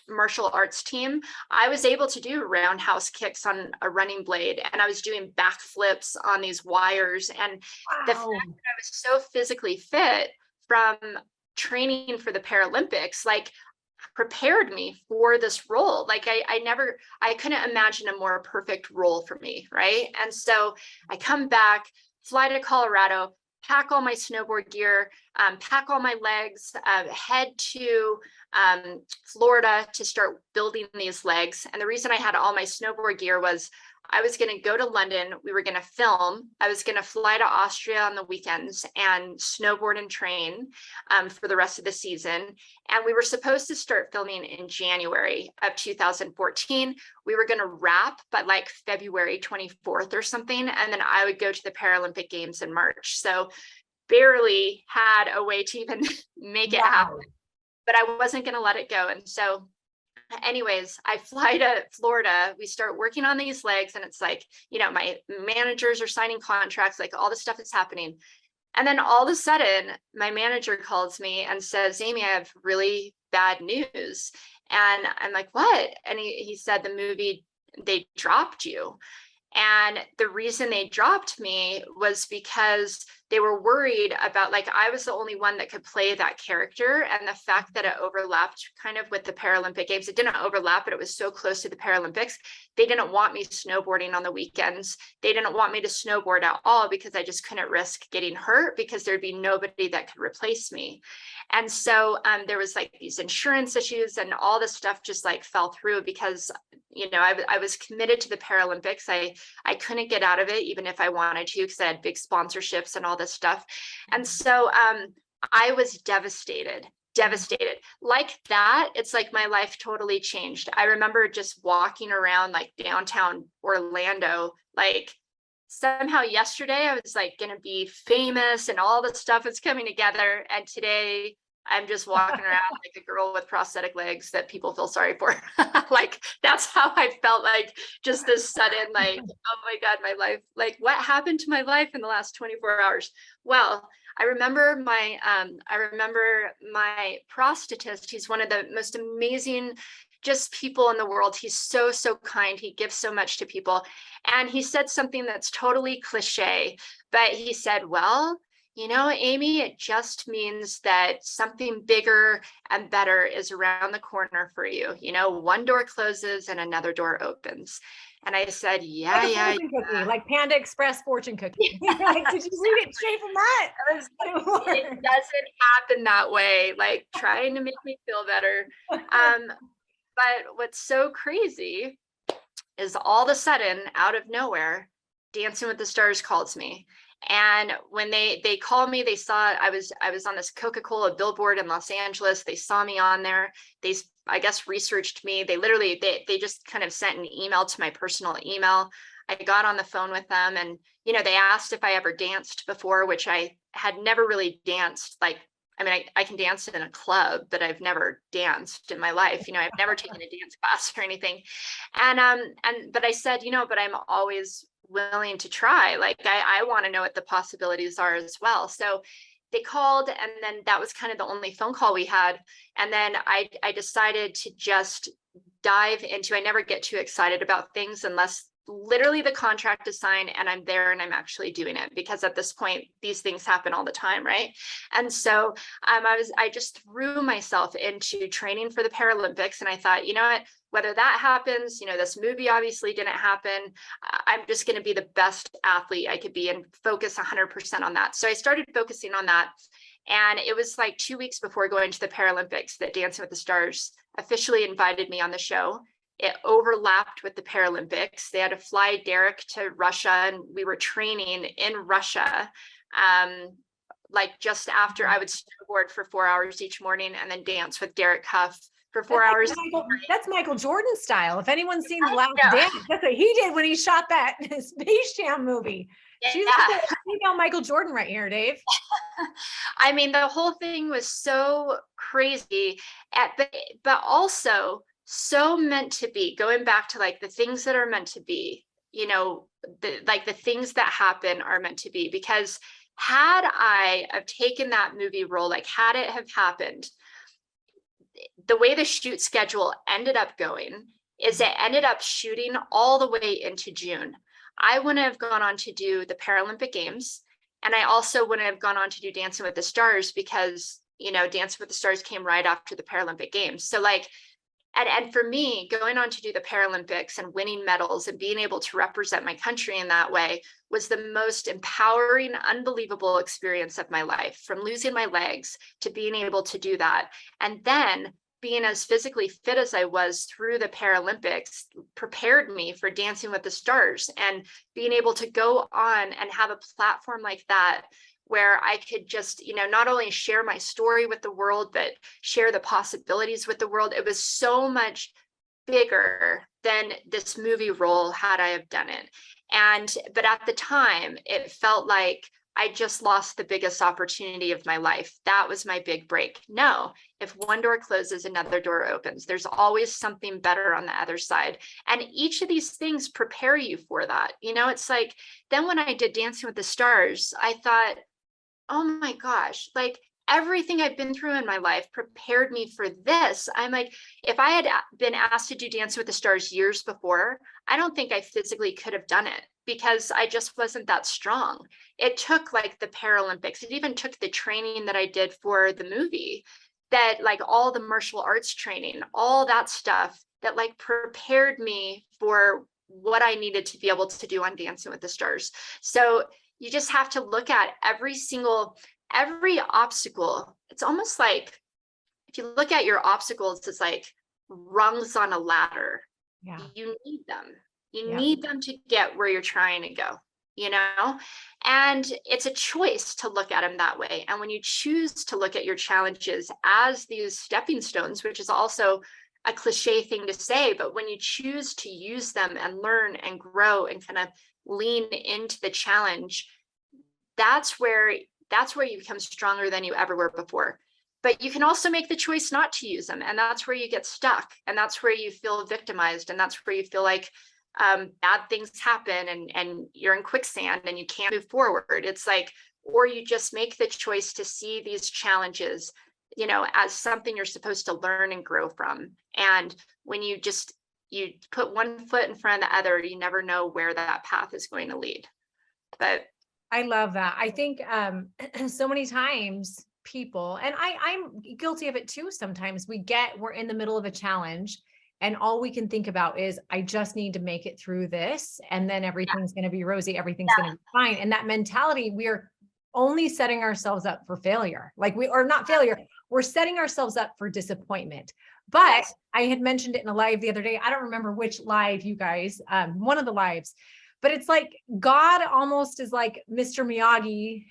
martial arts team. I was able to do roundhouse kicks on a running blade, and I was doing backflips on these wires. And the fact that I was so physically fit from training for the Paralympics, like, prepared me for this role. Like, I couldn't imagine a more perfect role for me, right? And so I come back, fly to Colorado, pack all my snowboard gear, pack all my legs, head to Florida to start building these legs. And the reason I had all my snowboard gear was I was going to go to London. We were going to film. I was going to fly to Austria on the weekends and snowboard and train for the rest of the season. And we were supposed to start filming in January of 2014. We were going to wrap by like February 24th or something. And then I would go to the Paralympic Games in March. So barely had a way to even make it happen. But I wasn't going to let it go. And so anyways, I fly to Florida. We start working on these legs, and it's like, my managers are signing contracts, like all this stuff is happening. And then all of a sudden, my manager calls me and says, Amy, I have really bad news. And I'm like, what? And he said, the movie, they dropped you. And the reason they dropped me was because they were worried about, like, I was the only one that could play that character. And the fact that it overlapped kind of with the Paralympic Games, it didn't overlap, but it was so close to the Paralympics. They didn't want me snowboarding on the weekends. They didn't want me to snowboard at all because I just couldn't risk getting hurt, because there'd be nobody that could replace me. And so there was like these insurance issues, and all this stuff just like fell through because, I was committed to the Paralympics. I couldn't get out of it, even if I wanted to, because I had big sponsorships and all this stuff. And so I was devastated. Like that, it's like my life totally changed. I remember just walking around like downtown Orlando, like somehow yesterday I was like going to be famous and all the stuff is coming together. And today I'm just walking around like a girl with prosthetic legs that people feel sorry for. Like, that's how I felt, like just this sudden, like, oh my God, my life, like what happened to my life in the last 24 hours? Well, I remember my prosthetist. He's one of the most amazing just people in the world. He's so, so kind. He gives so much to people. And he said something that's totally cliche, but he said, well, Amy, it just means that something bigger and better is around the corner for you. One door closes and another door opens. And I said, yeah. Like Panda Express fortune cookie. Like, did you read it straight from that? It doesn't happen that way, like trying to make me feel better. But what's so crazy is all of a sudden, out of nowhere, Dancing with the Stars calls me. And when they called me, they saw I was on this Coca-Cola billboard in Los Angeles. They saw me on there. They, I guess, researched me. They just kind of sent an email to my personal email. I got on the phone with them, and they asked if I ever danced before, which I had never really danced. Like, I mean, I can dance in a club, but I've never danced in my life. I've never taken a dance class or anything. But I said, but I'm always willing to try. Like, I want to know what the possibilities are as well. So they called, and then that was kind of the only phone call we had. And then I decided to just dive into, I never get too excited about things unless literally the contract is signed and I'm there and I'm actually doing it, because at this point, these things happen all the time, right? And so I just threw myself into training for the Paralympics, and I thought, what, whether that happens, this movie obviously didn't happen. I'm just going to be the best athlete I could be and focus 100% on that. So I started focusing on that. And it was like 2 weeks before going to the Paralympics that Dancing with the Stars officially invited me on the show. It overlapped with the Paralympics. They had to fly Derek to Russia, and we were training in Russia. Like just after I would snowboard for 4 hours each morning and then dance with Derek Huff for 4 hours. That's Michael Jordan style. If anyone's seen The Last Dance, that's what he did when he shot that Space Jam movie. Yeah. She's female Michael Jordan right here, Dave. I mean, the whole thing was so crazy, but also so meant to be. Going back to like the things that are meant to be, you know, the things that happen are meant to be. Because had I have taken that movie role, like had it have happened, the way the shoot schedule ended up going is it ended up shooting all the way into June. I wouldn't have gone on to do the Paralympic Games. And I also wouldn't have gone on to do Dancing with the Stars because, you know, Dancing with the Stars came right after the Paralympic Games. So like, and for me, going on to do the Paralympics and winning medals and being able to represent my country in that way was the most empowering, unbelievable experience of my life, from losing my legs to being able to do that. And then being as physically fit as I was through the Paralympics prepared me for Dancing with the Stars, and being able to go on and have a platform like that where I could just, you know, not only share my story with the world, but share the possibilities with the world. It was so much bigger than this movie role had I have done it. But at the time, it felt like I just lost the biggest opportunity of my life. That was my big break. No, if one door closes, another door opens. There's always something better on the other side. And each of these things prepare you for that. You know, it's like, then when I did Dancing with the Stars, I thought, oh my gosh, like everything I've been through in my life prepared me for this. I'm like, if I had been asked to do Dancing with the Stars years before, I don't think I physically could have done it because I just wasn't that strong. It took like the Paralympics. It even took the training that I did for the movie, that like all the martial arts training, all that stuff that like prepared me for what I needed to be able to do on Dancing with the Stars. So you just have to look at every obstacle. It's almost like if you look at your obstacles, it's like rungs on a ladder. Yeah. You need them. You need them to get where you're trying to go, you know? And it's a choice to look at them that way. And when you choose to look at your challenges as these stepping stones, which is also a cliche thing to say, but when you choose to use them and learn and grow and kind of lean into the challenge, that's where you become stronger than you ever were before. But you can also make the choice not to use them, and that's where you get stuck, and that's where you feel victimized, and that's where you feel like bad things happen and you're in quicksand and you can't move forward. It's like, or you just make the choice to see these challenges, you know, as something you're supposed to learn and grow from. And when you put one foot in front of the other, you never know where that path is going to lead. But I love that. I think so many times people, and I'm guilty of it too, sometimes we're in the middle of a challenge and all we can think about is, I just need to make it through this. And then everything's going to be rosy. Everything's going to be fine. And that mentality, we are only setting ourselves up for failure. Or not failure. We're setting ourselves up for disappointment. But I had mentioned it in a live the other day. I don't remember which live, you guys, one of the lives. But it's like God almost is like Mr. Miyagi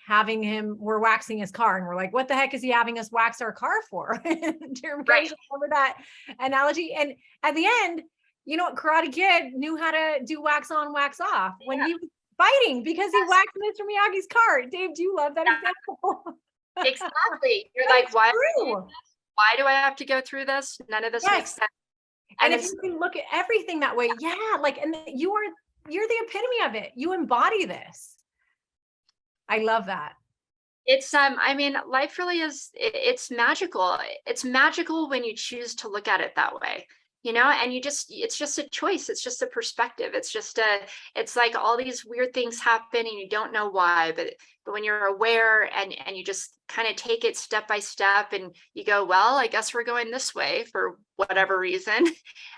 we're waxing his car and we're like, what the heck is he having us wax our car for? Do you remember that analogy? And at the end, you know what, Karate Kid knew how to do wax on, wax off when he was fighting because he waxed Mr. Miyagi's car. Dave, do you love that example? Exactly. You're like, why do I have to go through this? None of this makes sense. And if you can look at everything that way, and you're the epitome of it. You embody this. I love that. It's, I mean, life really is, it's magical. It's magical when you choose to look at it that way. and it's just a choice. It's just a perspective. It's like all these weird things happen and you don't know why, but when you're aware and you just kind of take it step by step and you go, well, I guess we're going this way for whatever reason.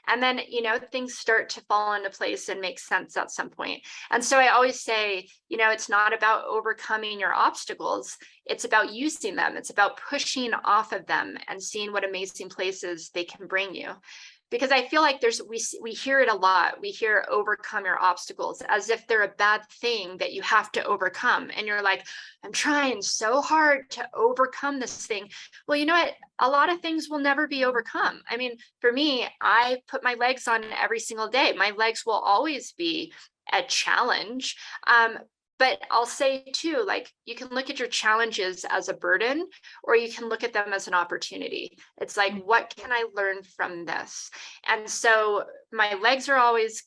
And then, things start to fall into place and make sense at some point. And so I always say, it's not about overcoming your obstacles. It's about using them. It's about pushing off of them and seeing what amazing places they can bring you. Because I feel like we hear it a lot. We hear overcome your obstacles as if they're a bad thing that you have to overcome. And you're like, I'm trying so hard to overcome this thing. Well, you know what? A lot of things will never be overcome. I mean, for me, I put my legs on every single day. My legs will always be a challenge. But I'll say too, like, you can look at your challenges as a burden, or you can look at them as an opportunity. It's like, what can I learn from this? And so my legs are always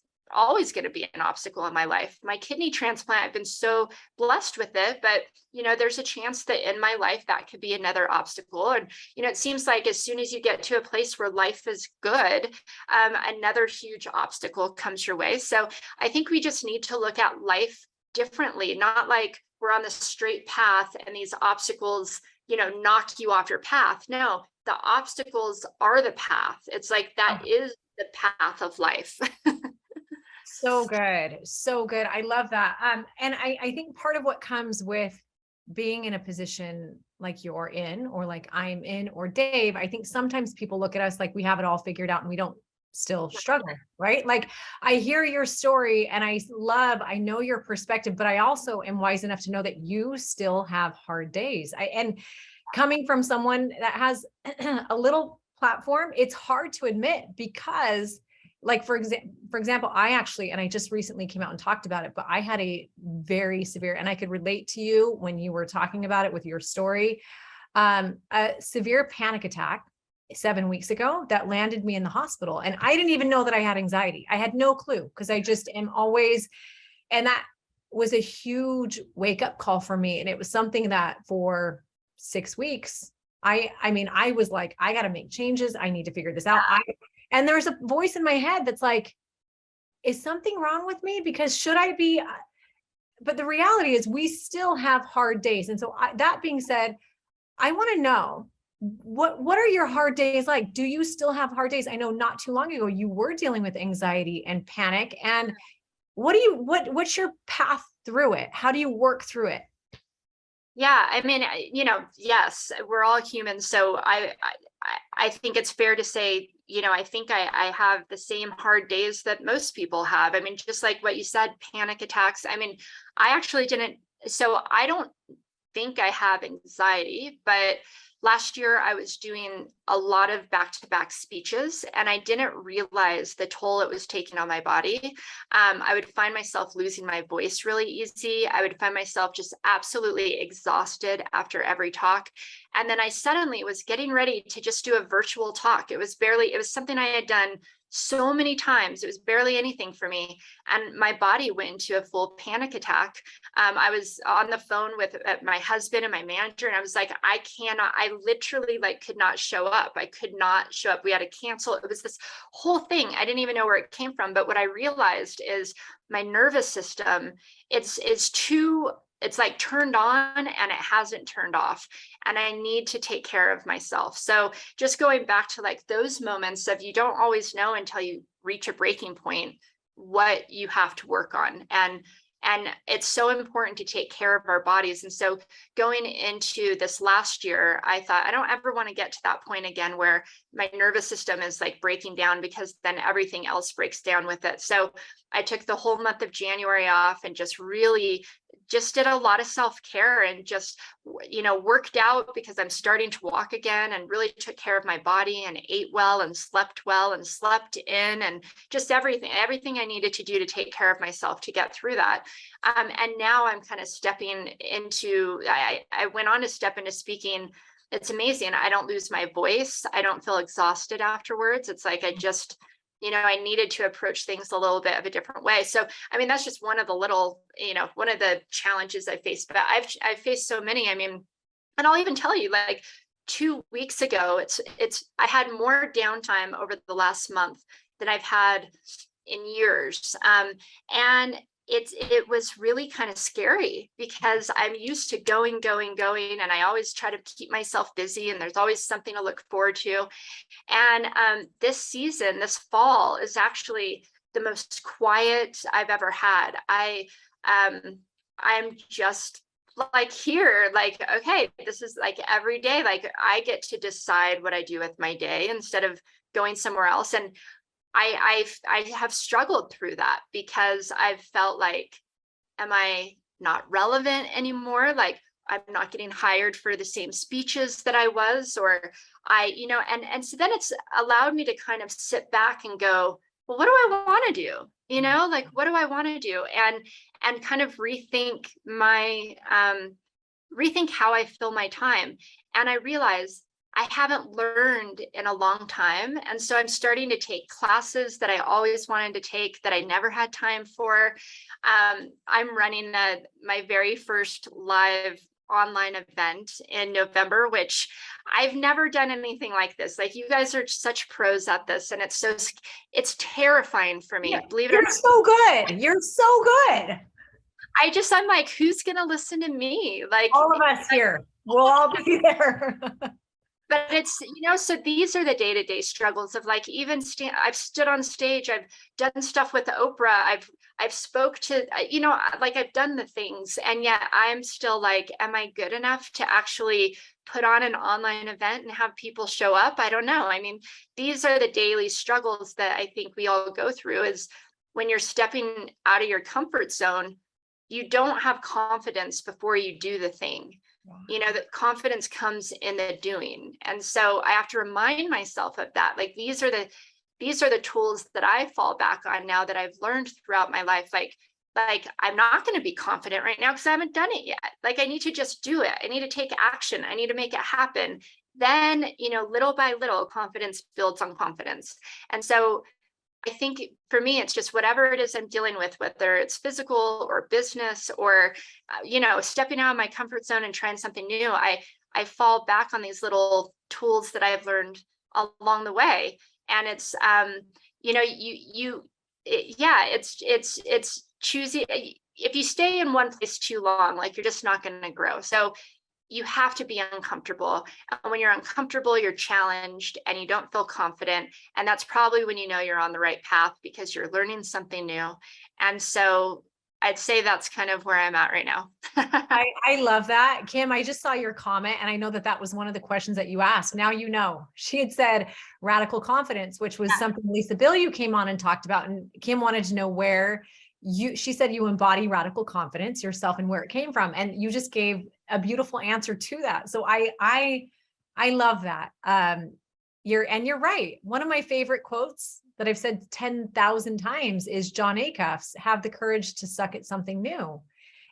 going to be an obstacle in my life. My kidney transplant, I've been so blessed with it, but there's a chance that in my life that could be another obstacle. And it seems like as soon as you get to a place where life is good, another huge obstacle comes your way. So I think we just need to look at life differently, not like we're on the straight path and these obstacles, knock you off your path. No, the obstacles are the path. It's like that is the path of life. So good. So good. I love that. And I think part of what comes with being in a position like you're in, or like I'm in, or Dave, I think sometimes people look at us like we have it all figured out and we don't still struggle, right? Like, I hear your story and I know your perspective, but I also am wise enough to know that you still have hard days. And coming from someone that has a little platform, it's hard to admit because, like, for example, I just recently came out and talked about it, but I had a very severe, and I could relate to you when you were talking about it with your story, a severe panic attack 7 weeks ago that landed me in the hospital. And I didn't even know that I had anxiety. I had no clue, because I just am always, and that was a huge wake up call for me. And it was something that for 6 weeks, I mean, I was like, I got to make changes. I need to figure this out. And there's a voice in my head that's like, is something wrong with me? Because should I be? But the reality is we still have hard days. And so that being said, I want to know, what are your hard days like? Do you still have hard days? I know not too long ago you were dealing with anxiety and panic. And what's your path through it? How do you work through it? Yeah, I mean, yes, we're all human. So I think it's fair to say, I think I have the same hard days that most people have. I mean, just like what you said, panic attacks. I mean, I actually didn't. So I don't think I have anxiety, but last year I was doing a lot of back-to-back speeches and I didn't realize the toll it was taking on my body. I would find myself losing my voice really easy. I would find myself just absolutely exhausted after every talk. And then I suddenly was getting ready to just do a virtual talk. It was something I had done so many times. It was barely anything for me. And my body went into a full panic attack. I was on the phone with my husband and my manager, and I was like, I literally could not show up. I could not show up. We had to cancel. It was this whole thing. I didn't even know where it came from. But what I realized is my nervous system, it's like turned on and it hasn't turned off, and I need to take care of myself. So just going back to those moments of, you don't always know until you reach a breaking point what you have to work on. And it's so important to take care of our bodies. And so going into this last year, I thought, I don't ever want to get to that point again where my nervous system is breaking down, because then everything else breaks down with it. So I took the whole month of January off and just really did a lot of self-care and just, worked out, because I'm starting to walk again, and really took care of my body and ate well and slept in, and just everything I needed to do to take care of myself to get through that. And now I'm kind of stepping into, I went on to step into speaking. It's amazing. I don't lose my voice. I don't feel exhausted afterwards. It's like, I just, I needed to approach things a little bit of a different way. So, I mean, that's just one of the little, one of the challenges I faced, but I've faced so many. I mean, and I'll even tell you, 2 weeks ago, I had more downtime over the last month than I've had in years. And it was really kind of scary because I'm used to going, and I always try to keep myself busy, and there's always something to look forward to. And this season, this fall, is actually the most quiet I've ever had. I'm just like here, like, okay, this is like every day, like I get to decide what I do with my day instead of going somewhere else. And I have struggled through that because I've felt like, am I not relevant anymore? Like I'm not getting hired for the same speeches that I was, or and so then it's allowed me to kind of sit back and go, well, what do I want to do? Like, what do I want to do? And kind of rethink how I fill my time. And I realize I haven't learned in a long time. And so I'm starting to take classes that I always wanted to take that I never had time for. I'm running my very first live online event in November, which I've never done anything like this. Like, you guys are such pros at this, and it's terrifying for me. Believe it or not. You're so good. You're so good. I'm like, who's going to listen to me? Like, all of us here, we'll all be there. But it's, so these are the day-to-day struggles of like, even I've stood on stage, I've done stuff with Oprah, I've spoke to, like I've done the things, and yet I'm still like, am I good enough to actually put on an online event and have people show up? I don't know. I mean, these are the daily struggles that I think we all go through, is when you're stepping out of your comfort zone, you don't have confidence before you do the thing. That confidence comes in the doing. And so I have to remind myself of that. Like, these are the tools that I fall back on now that I've learned throughout my life. Like I'm not going to be confident right now because I haven't done it yet. Like, I need to just do it. I need to take action. I need to make it happen. Then, little by little, confidence builds on confidence. And so I think for me, it's just whatever it is I'm dealing with, whether it's physical or business or, stepping out of my comfort zone and trying something new. I fall back on these little tools that I've learned along the way. And it's, it's choosing. If you stay in one place too long, like, you're just not going to grow. So you have to be uncomfortable. And when you're uncomfortable, you're challenged and you don't feel confident. And that's probably when you're on the right path, because you're learning something new. And so I'd say that's kind of where I'm at right now. I love that. Kim, I just saw your comment, and I know that was one of the questions that you asked. Now, she had said radical confidence, which was something Lisa Bilyeu came on and talked about. And Kim wanted to know where she said you embody radical confidence yourself and where it came from. And you just gave a beautiful answer to that. So I love that. You're right. One of my favorite quotes that I've said 10,000 times is John Acuff's, have the courage to suck at something new.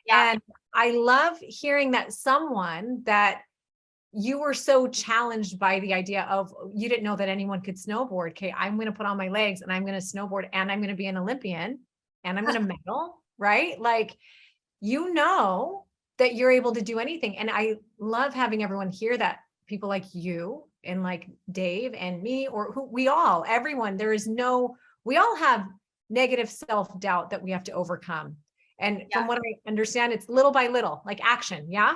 Yeah. And I love hearing that someone that you were so challenged by the idea of, you didn't know that anyone could snowboard. Okay, I'm going to put on my legs and I'm going to snowboard and I'm going to be an Olympian and I'm going to medal, right? Like, that you're able to do anything. And I love having everyone hear that, people like you and like Dave and me, or everyone, we all have negative self-doubt that we have to overcome. And from what I understand, it's little by little, like action. Yeah.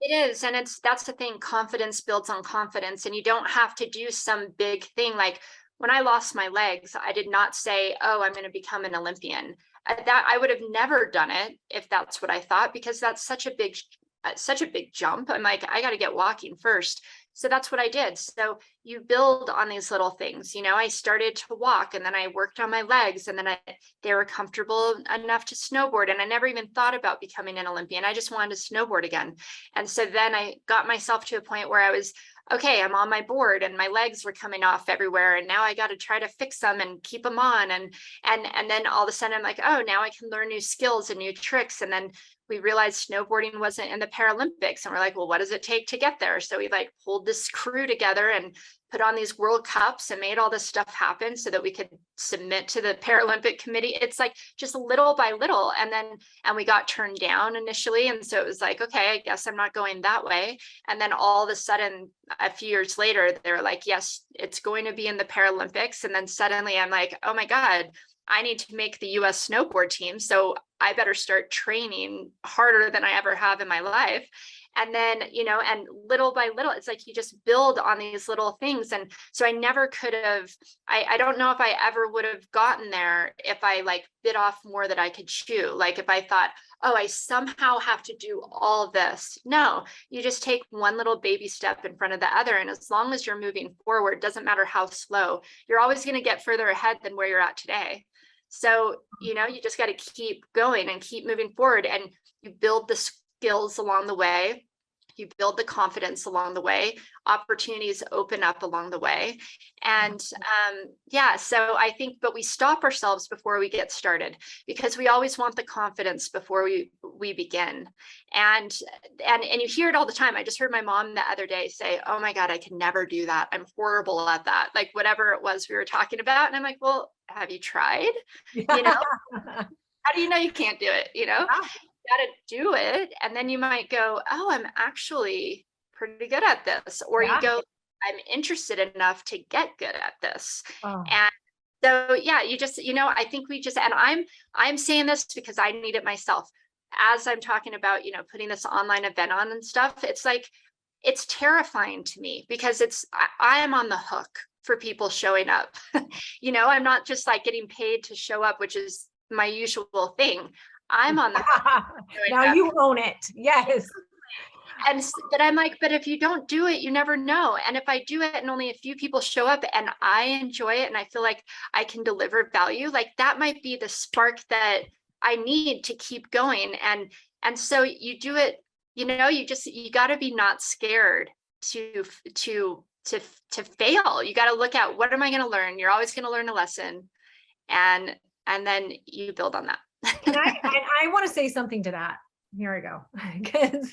It is. And that's the thing. Confidence builds on confidence, and you don't have to do some big thing. Like, when I lost my legs, I did not say, oh, I'm going to become an Olympian. That I would have never done it if that's what I thought, because that's such a big jump. I'm like, I got to get walking first. So that's what I did. So you build on these little things. I started to walk, and then I worked on my legs, and then they were comfortable enough to snowboard. And I never even thought about becoming an Olympian. I just wanted to snowboard again. And so then I got myself to a point where I was, okay, I'm on my board and my legs were coming off everywhere. And now I got to try to fix them and keep them on. And then all of a sudden I'm like, oh, now I can learn new skills and new tricks. And then we realized snowboarding wasn't in the Paralympics, and we're like, well, what does it take to get there? So we like pulled this crew together and put on these World Cups and made all this stuff happen so that we could submit to the Paralympic committee. It's like just little by little. And we got turned down initially. And so it was like, okay, I guess I'm not going that way. And then all of a sudden, a few years later, they were like, yes, it's going to be in the Paralympics. And then suddenly I'm like, oh my God, I need to make the US snowboard team. So I better start training harder than I ever have in my life. And then, and little by little, it's like you just build on these little things. And so I never could have, I don't know if I ever would have gotten there if I like bit off more that I could chew. Like if I thought, oh, I somehow have to do all of this. No, you just take one little baby step in front of the other. And as long as you're moving forward, doesn't matter how slow, you're always going to get further ahead than where you're at today. So, you just got to keep going and keep moving forward, and you build the skills along the way. You build the confidence along the way. Opportunities open up along the way. And so I think, but we stop ourselves before we get started because we always want the confidence before we begin. And you hear it all the time. I just heard my mom the other day say, oh my God, I can never do that. I'm horrible at that. Like whatever it was we were talking about. And I'm like, well, have you tried? How do you know you can't do it? Got to do it, and then you might go, oh, I'm actually pretty good at this, or you go, I'm interested enough to get good at this. And so you just I think we just, and I'm saying this because I need it myself as I'm talking about putting this online event on and stuff. It's like it's terrifying to me because I am on the hook for people showing up. I'm not just like getting paid to show up, which is my usual thing. I'm on the now you own it. Yes. But I'm like, but if you don't do it, you never know. And if I do it and only a few people show up and I enjoy it and I feel like I can deliver value, like that might be the spark that I need to keep going. And so you do it, you got to be not scared to fail. You got to look at, what am I going to learn? You're always going to learn a lesson. And then you build on that. And I want to say something to that. Here we go. Because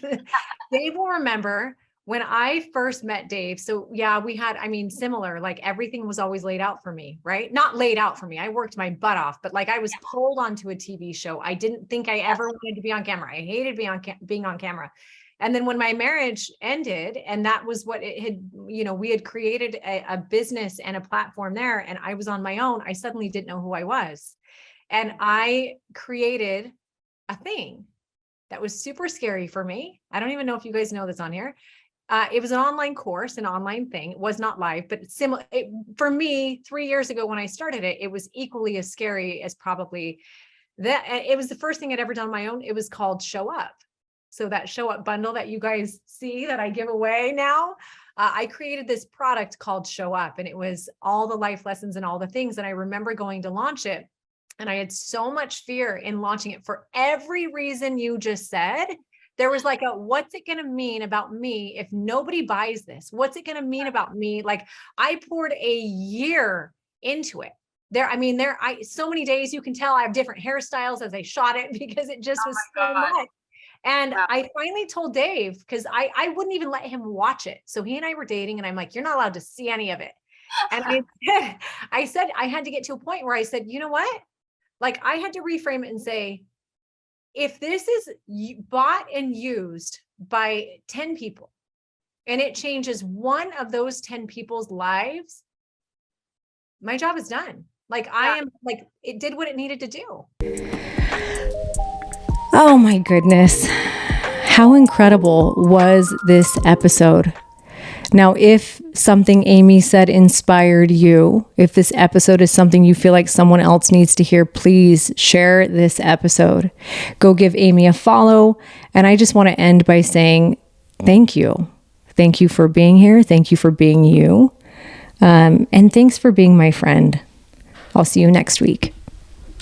Dave will remember when I first met Dave. So yeah, we had, similar, like everything was always laid out for me, right? Not laid out for me. I worked my butt off, but like I was pulled onto a TV show. I didn't think I ever wanted to be on camera. I hated being on camera. And then when my marriage ended, and that was what it had, we had created a business and a platform there, and I was on my own, I suddenly didn't know who I was. And I created a thing that was super scary for me. I don't even know if you guys know this on here. It was an online course, an online thing. It was not live, but similar. For me, 3 years ago when I started it, it was equally as scary as probably that. It was the first thing I'd ever done on my own. It was called Show Up. So that Show Up bundle that you guys see that I give away now, I created this product called Show Up, and it was all the life lessons and all the things. And I remember going to launch it, and I had so much fear in launching it for every reason you just said. There was like what's it going to mean about me if nobody buys this? What's it going to mean about me? Like I poured a year into it. So many days you can tell I have different hairstyles as I shot it because it just was so much. And I finally told Dave, because I wouldn't even let him watch it. So he and I were dating, and I'm like, you're not allowed to see any of it. And I said, I had to get to a point where I said, you know what? Like I had to reframe it and say, if this is bought and used by 10 people and it changes one of those 10 people's lives, my job is done. Like I am like, it did what it needed to do. Oh my goodness. How incredible was this episode? Now, if something Amy said inspired you, if this episode is something you feel like someone else needs to hear, please share this episode. Go give Amy a follow. And I just want to end by saying thank you. Thank you for being here. Thank you for being you. And thanks for being my friend. I'll see you next week.